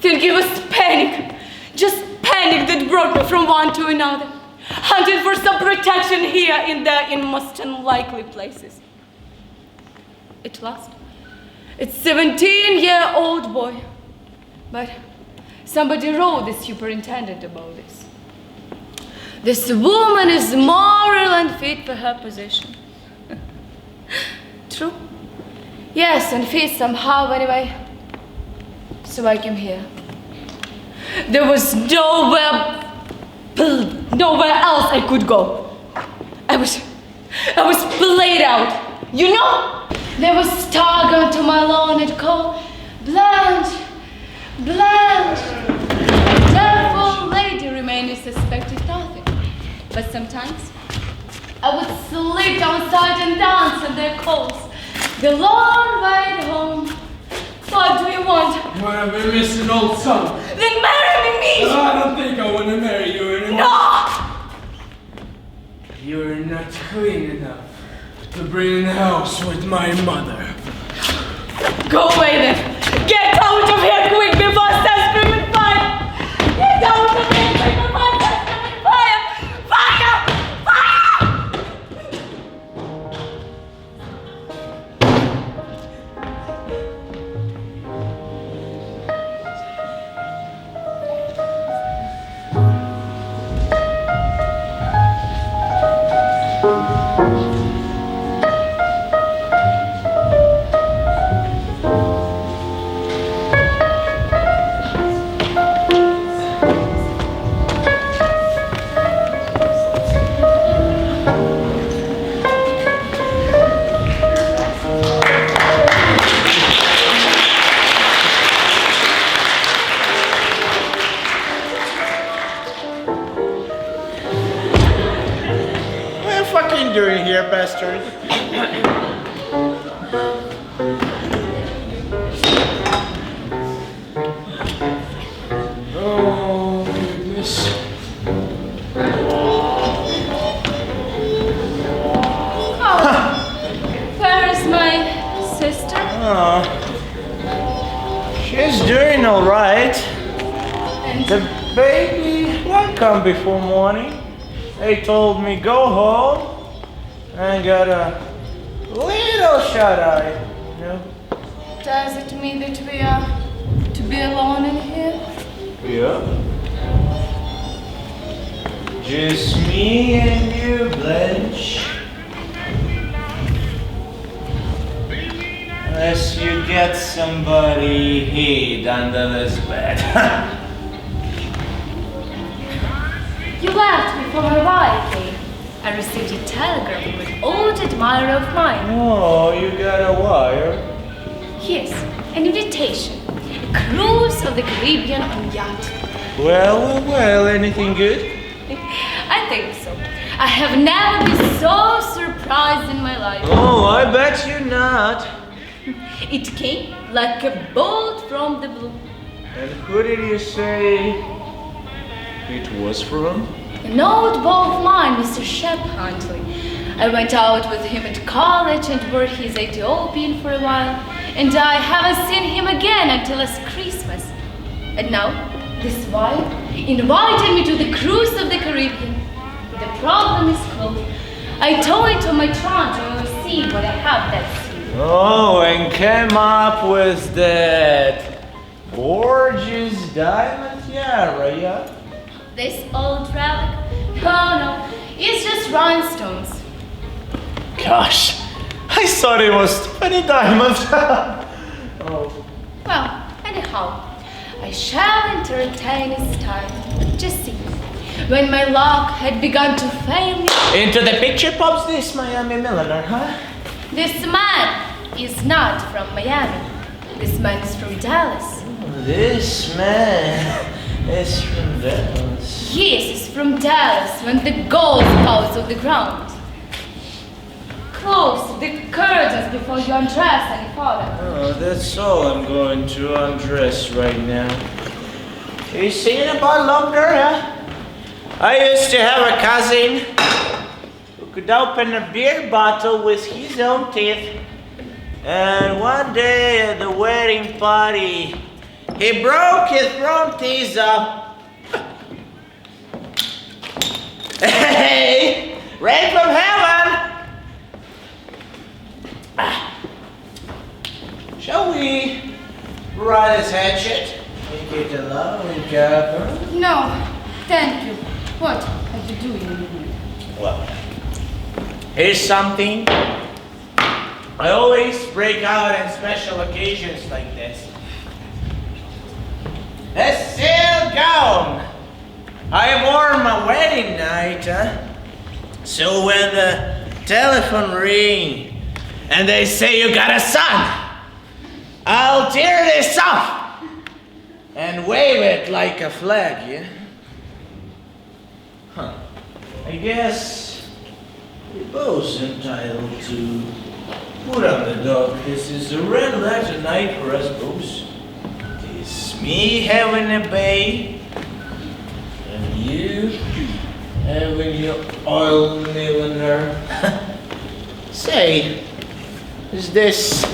think it was panic, just panic that brought me from one to another, hunting for some protection here and there in most unlikely places. At last, it's 17-year-old boy, but somebody wrote the superintendent about this. This woman is moral and fit for her position. True? Yes, and fit somehow anyway. So I came here. There was nowhere else I could go. I was played out. You know? There was Tostogan to my lawn and called, Blanche, Blanche. That poor lady remained suspected nothing. But sometimes I would sleep outside and dance at their calls. The long ride home. What do you want? You want to be missing old son? Then marry me! I don't think I want to marry you anymore. No! You're not clean enough to bring in the house with my mother. Go away then. Get out of here quick before I start screaming fire. Get out ushers. Oh, goodness. Where is my sister? Oh, she's doing all right. The baby won't come before morning. They told me go home and got a little shut-eye. You know? Does it mean that we are to be alone in here? Yeah. Just me and you, Blanche. Unless you get somebody hid under this bed. You left before my wife came. I received a telegram from an old admirer of mine. Oh, you got a wire? Yes, an invitation. A cruise of the Caribbean on yacht. Well, anything good? I think so. I have never been so surprised in my life. Oh, I bet you're not. It came like a bolt from the blue. And who did you say it was from? An old beau of mine, Mr. Shapoval. I went out with him at college and wore his Ethiopian for a while, and I haven't seen him again until last Christmas. And now, this wife invited me to the cruise of the Caribbean. The problem is closed. I told it to my Matron to oversee what I have that sea. Oh, and came up with that gorgeous diamond tiara, yeah? This old relic? Oh no, it's just rhinestones. Gosh, I thought it was 20 diamonds. Oh. Well, anyhow, I shall entertain this time. Just see. When my luck had begun to fail me, Into the picture pops this Miami milliner, huh? this man is not from Miami. This man is from Dallas. This man is from Dallas. Yes, he's from Dallas when the gold falls on the ground. Close the curtains before you undress any further. Oh, that's all I'm going to undress right now. You seen about Lumber, huh? I used to have a cousin who could open a beer bottle with his own teeth. And one day at the wedding party, he broke his front teeth up. Hey, rain from heaven! Shall we ride his hatchet? Take it along, Captain. No, thank you. What are you doing? Well, here's something. I always break out on special occasions like this. A silk gown I wore on my wedding night, huh? So when the telephone rings and they say you got a son, I'll tear this off and wave it like a flag, yeah? Huh. I guess we're both entitled to put on the dog. This is a red letter night for us both. It's me having a babe, and you having your oil milliner. Say, is this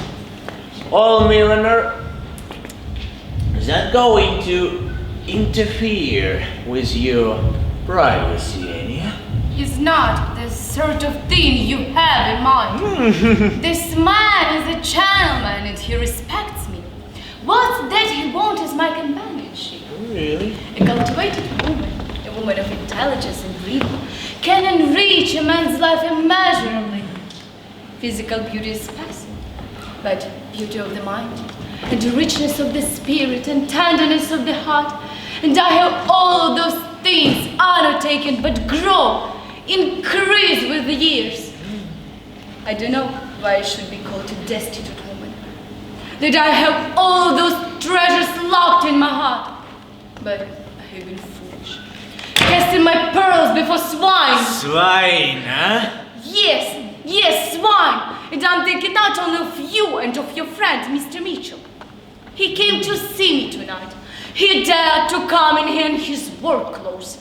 oil milliner, is that going to interfere with your privacy, Anya? It's not the sort of thing you have in mind. This man is a gentleman and he respects me. What's that he wants as my companionship? Really? A cultivated woman, a woman of intelligence and breeding, can enrich a man's life immeasurably. Physical beauty is passive, but beauty of the mind, and the richness of the spirit, and tenderness of the heart, and I have all those things undertaken but grow, increase with the years. I don't know why I should be called a destitute woman, that I have all those treasures locked in my heart, but I have been foolish, casting my pearls before swine. Swine, huh? Yes, Yes, swine! And I'm thinking not only of you and of your friend, Mr. Mitchell. He came to see me tonight. He dared to come in here in his work clothes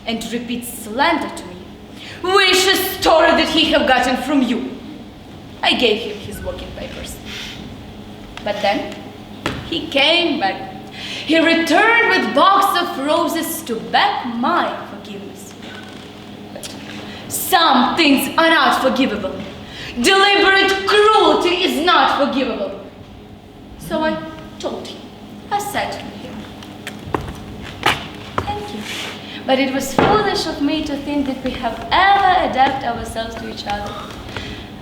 and repeat slander to me, which is a story that he have gotten from you. I gave him his working papers. But then he came back. He returned with box of roses to beg my forgiveness. But some things are not forgivable. Deliberate cruelty is not forgivable. So I told him. I said to him, thank you. But it was foolish of me to think that we have ever adapted ourselves to each other.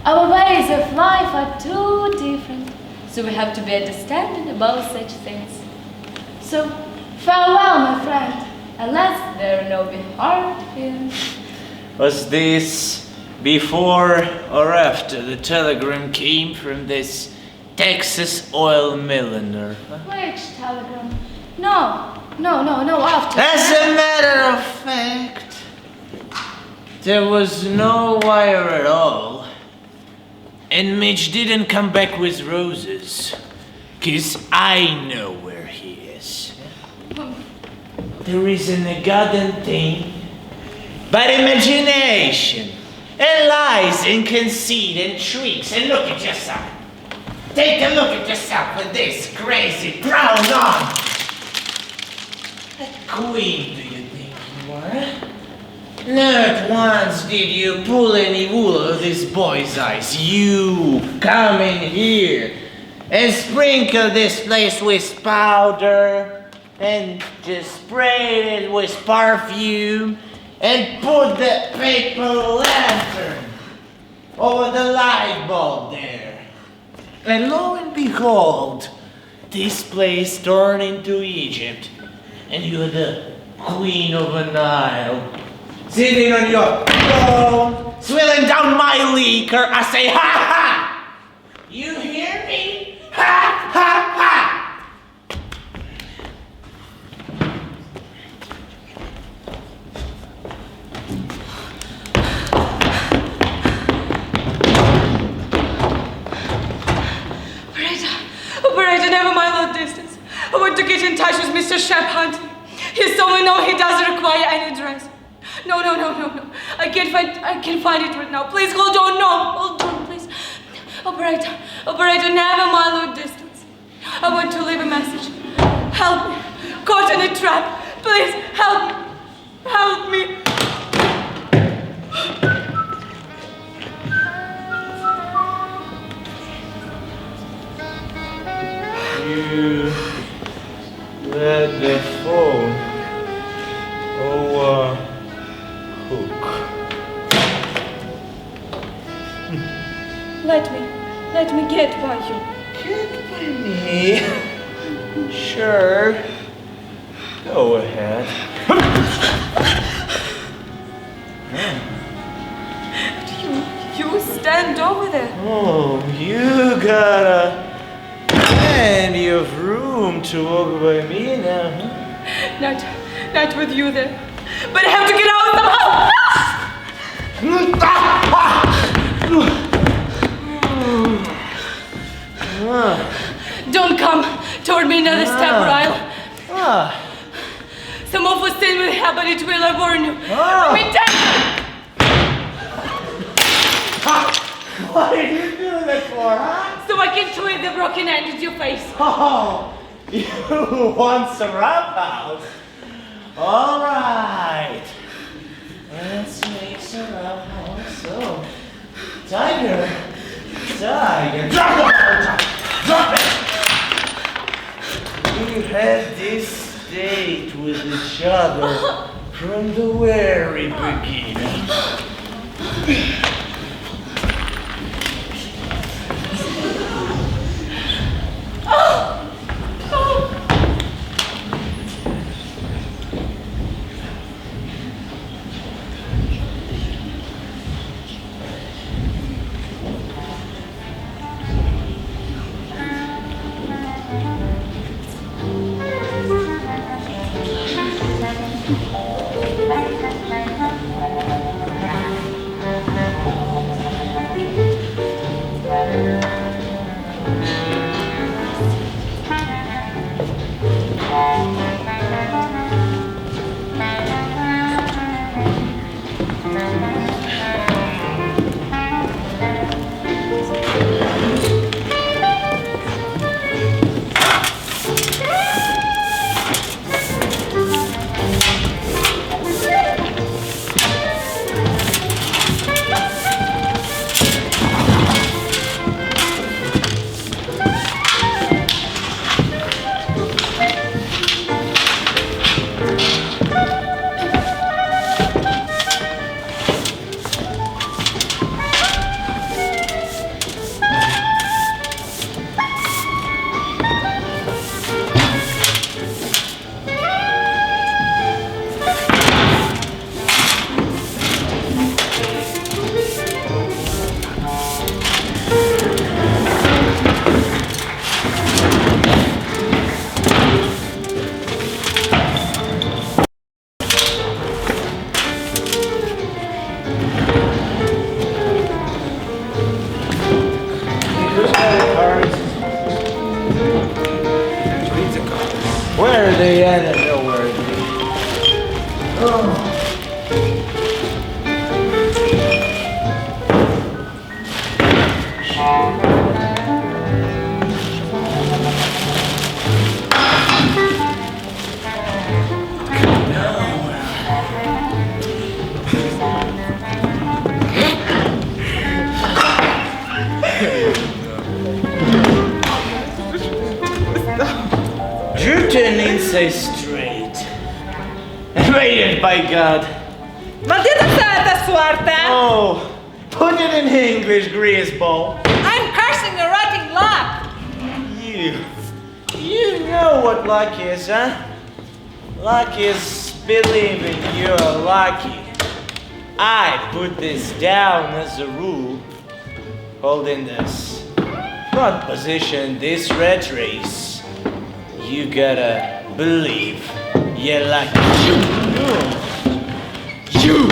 Our ways of life are too different, so we have to be understanding about such things. So, farewell, my friend, unless there are no hard feelings. Was this before or after the telegram came from this Texas oil milliner? Which telegram? No, after. As a matter of fact, there was no wire at all. And Mitch didn't come back with roses. 'Cause I know where he is. There isn't a goddamn thing but imagination and lies and conceit and tricks. And look at yourself. Take a look at yourself with this crazy crown on. What queen do you think you are? Not once did you pull any wool of this boy's eyes. You come in here and sprinkle this place with powder and just spray it with perfume and put the paper lantern over the light bulb there. And lo and behold, this place turned into Egypt, and you're the queen of the Nile. Sitting on your throne, swilling down my liquor, I say, ha ha! You hear me? Ha ha ha! Operator, never mind long distance. I want to get in touch with Mr. Shepherd. He told me no, he doesn't require any dress. No. I can't find it right now. Please hold on, hold on, please. Operator, never mind long distance. I want to leave a message. Help me. Caught in a trap. Please help me. Help me. You let the phone over hook. Let me get by you. Get by me? Sure. Go ahead. You stand over there. Oh, you got plenty of room to walk by me now, huh? Not with you there. But I have to get out somehow. Don't come toward me another step, Ryle. Some awful thing will happen, it will, I warn you. Let me tell you. What did you do that for, huh? So I can tweet the broken end into your face. Oh, you want some roughhouse? All right. Let's make some roughhouse. So, Tiger, drop it! We had this date with each other from the very beginning. Ulyana nowhere. Oh. Say straight. Radiant by God. Ma di questa sorte? Oh, put it in English, greaseball. I'm cursing your rotting luck. You know what luck is, huh? Luck is believing you're lucky. I put this down as a rule. Holding this front position, this red race, you gotta believe you're lucky. You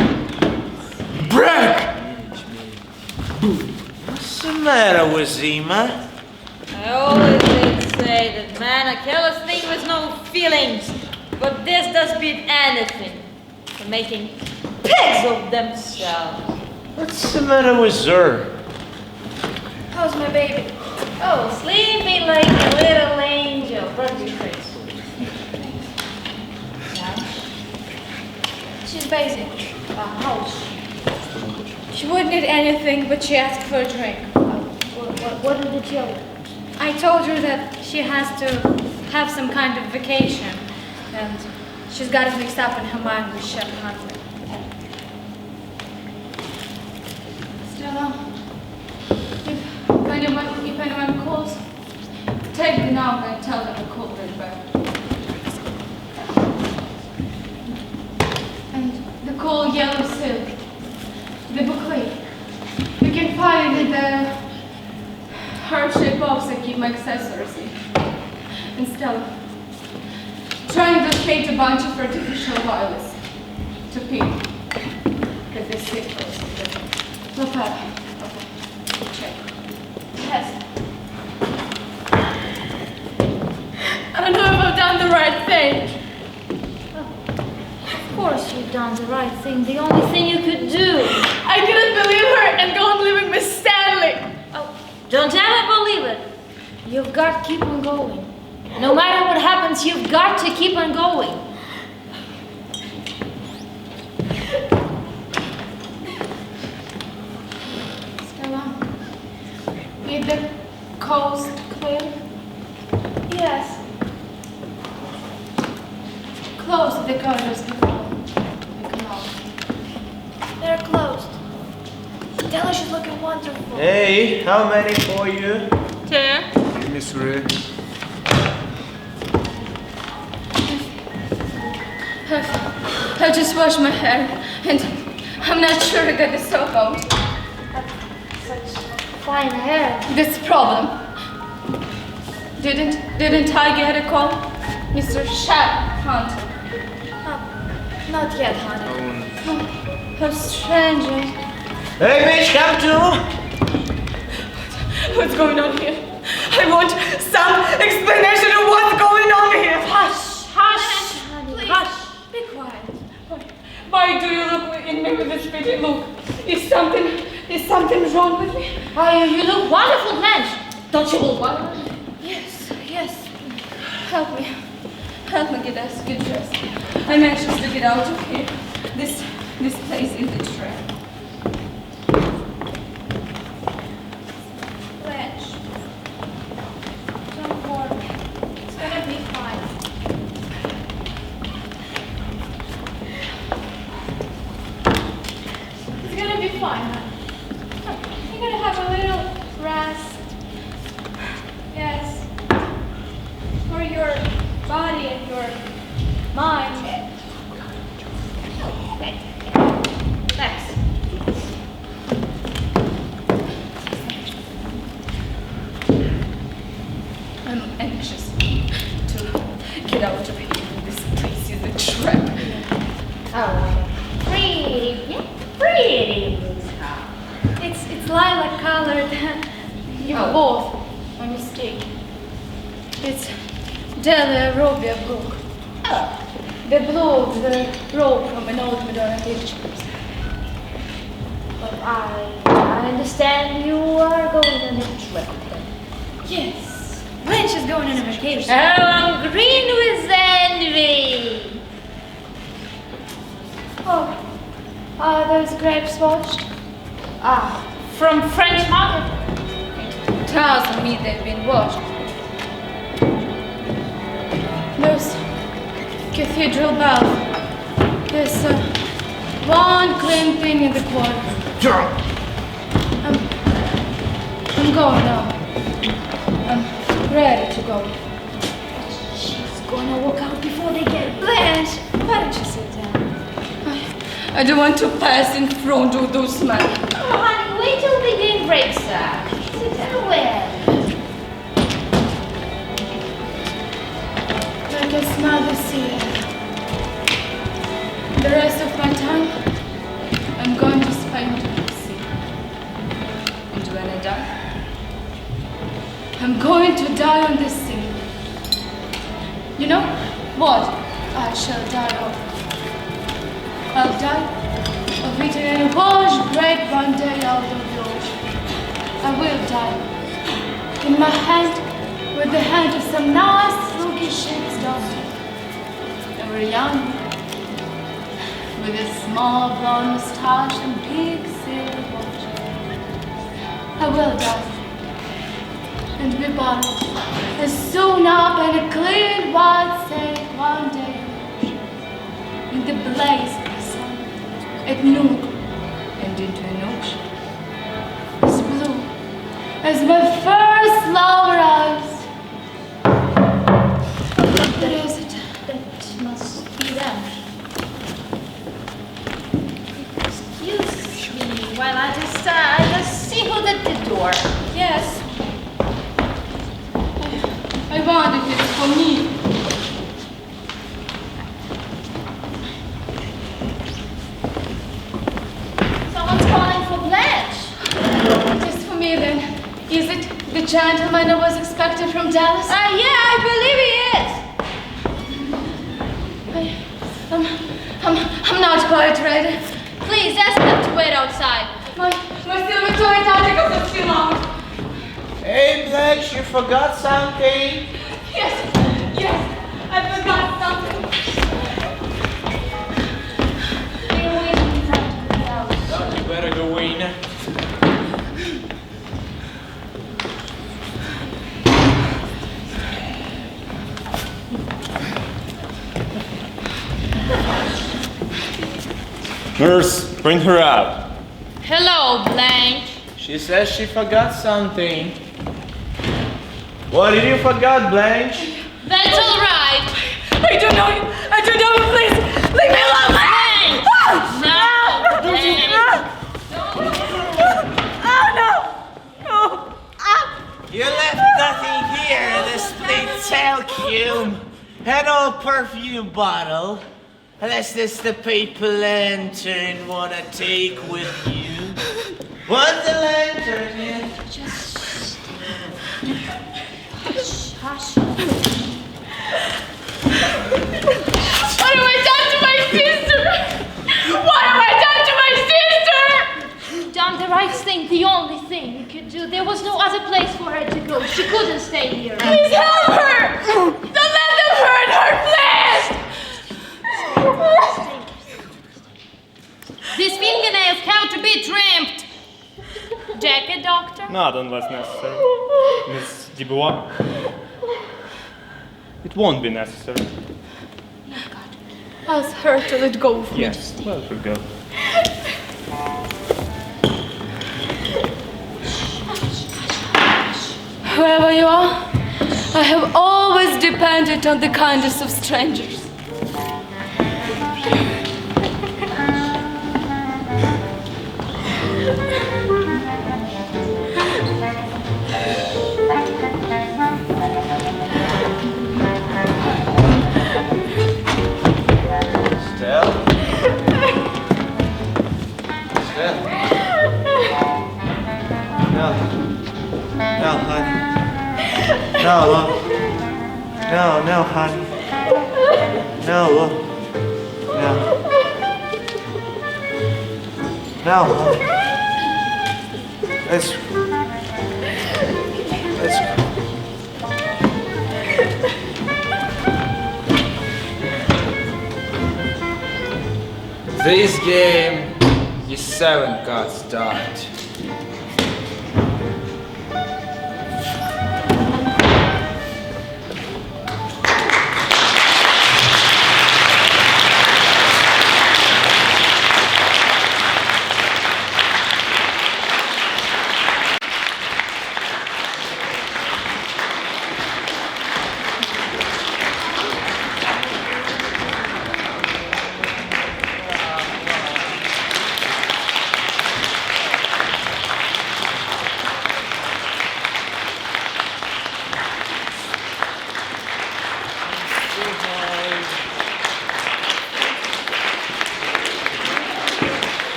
brag! What's the matter with Zima? I always did say that man, a careless thing with no feelings. But this does beat anything. For making pigs of themselves. What's the matter with her? How's my baby? Oh, sleeping like a little angel. Pretty face. She's busy. How? She wouldn't eat anything, but she asked for a drink. What did you tell her? I told her that she has to have some kind of vacation, and she's got it mixed up in her mind with Chef Hunter. Stella, if anyone calls, take the number and tell them to call them back. And the cool yellow silk, the booklet, you can find it in the heart-shaped box I keep my accessories in. And Stella, try and locate a bunch of artificial violets to pin. Get this sick person. No problem. Okay. Check. Yes. I don't know if I've done the right thing. Of course you've done the right thing. The only thing you could do. I couldn't believe her and go on living with Stanley. Oh, don't ever believe it. You've got to keep on going. No matter what happens, you've got to keep on going. Stella, is the coast clear? Yes. Close the corridors before we come out. They're closed. Stella, she's looking wonderful. Hey, how many for you? 2. Miss Ray. I just washed my hair and I'm not sure I got the soap out. Such fine hair. This problem. Didn't I get a call? Mr. Shapoval. Not yet, honey. How strange. Hey, bitch, come to! What's going on here? I want some explanation of what's going on here. Hush, hush, Honey, hush. be quiet. Why do you look at me with this pretty look? Is something wrong with me? Oh, you look wonderful, Blanche. Don't you look wonderful? Yes. Help me get us good dressed. I'm anxious to get out of here. This place is a trap. Blanche, don't worry. It's gonna be fine. It's gonna be fine, honey. You're gonna have a little rest. Yes. For your body and your mind. Thanks. I'm anxious to get out of here. This place is a trap. Oh, pretty blue sky. It's lilac colored. You're both a mistake. It's Delia Robia book. The blue of the rope from an old Madonna picture. But I understand you are going on a trip then. Yes. Blanche is going on a vacation. Oh, I'm green with envy. Oh, are those grapes washed? From French market. It tells me they've been washed. Those cathedral bells. There's one clean thing in the corner. I'm going now. I'm ready to go. She's gonna walk out before they get Blanche, why don't you sit down? I don't want to pass in front of those men. Oh, honey, wait till the game breaks up. Sit down well. I can smell the sea. The rest of my time, I'm going to spend in the sea. And when I die, I'm going to die on the sea. You know what I shall die of? I'll die of eating a large grape one day out of the ocean. I will die in my hand with the hand of some nice silky ship's daughter. They were young, with a small blonde moustache and big silver watch. I will die and be buried as soon up in a clean white sail one day in the blaze of the sun at noon and into an ocean as blue as my first lover eyes. What is it? That must be them. Excuse me while I just see who's at the door. Yes. I wanted it for me. Someone's calling for Blanche. Just for me then. Is it the gentleman I was expecting from Dallas? Yeah, I believe he is. I'm not quite ready. Please ask them to wait outside. My silver toy articles are still out. Hey, Blanche, you forgot something? Yes, I forgot something. Oh, you better go in. Nurse, bring her out. Hello, Blanche. She says she forgot something. What did you forget, Blanche? That's all right. I don't know. Please, leave me alone. Blanche! No, Blanche. You left nothing here, the split talcum, an old perfume bottle. Unless this the paper lantern wanna take with you. Want the lantern, yeah? Just hush. What have I done to my sister? What have I done to my sister? You've done the right thing, the only thing you could do. There was no other place for her to go. She couldn't stay here. Please help her! Don't let them hurt her, please! These fingernails have to be trimmed. Jacket, doctor? Not unless necessary. Miss DuBois. It won't be necessary. Ask her to let go of me. Yes, well, we'll go. Whoever you are, I have always depended on the kindness of strangers. No, honey. No, honey. No. Let's This game is 7 cards start.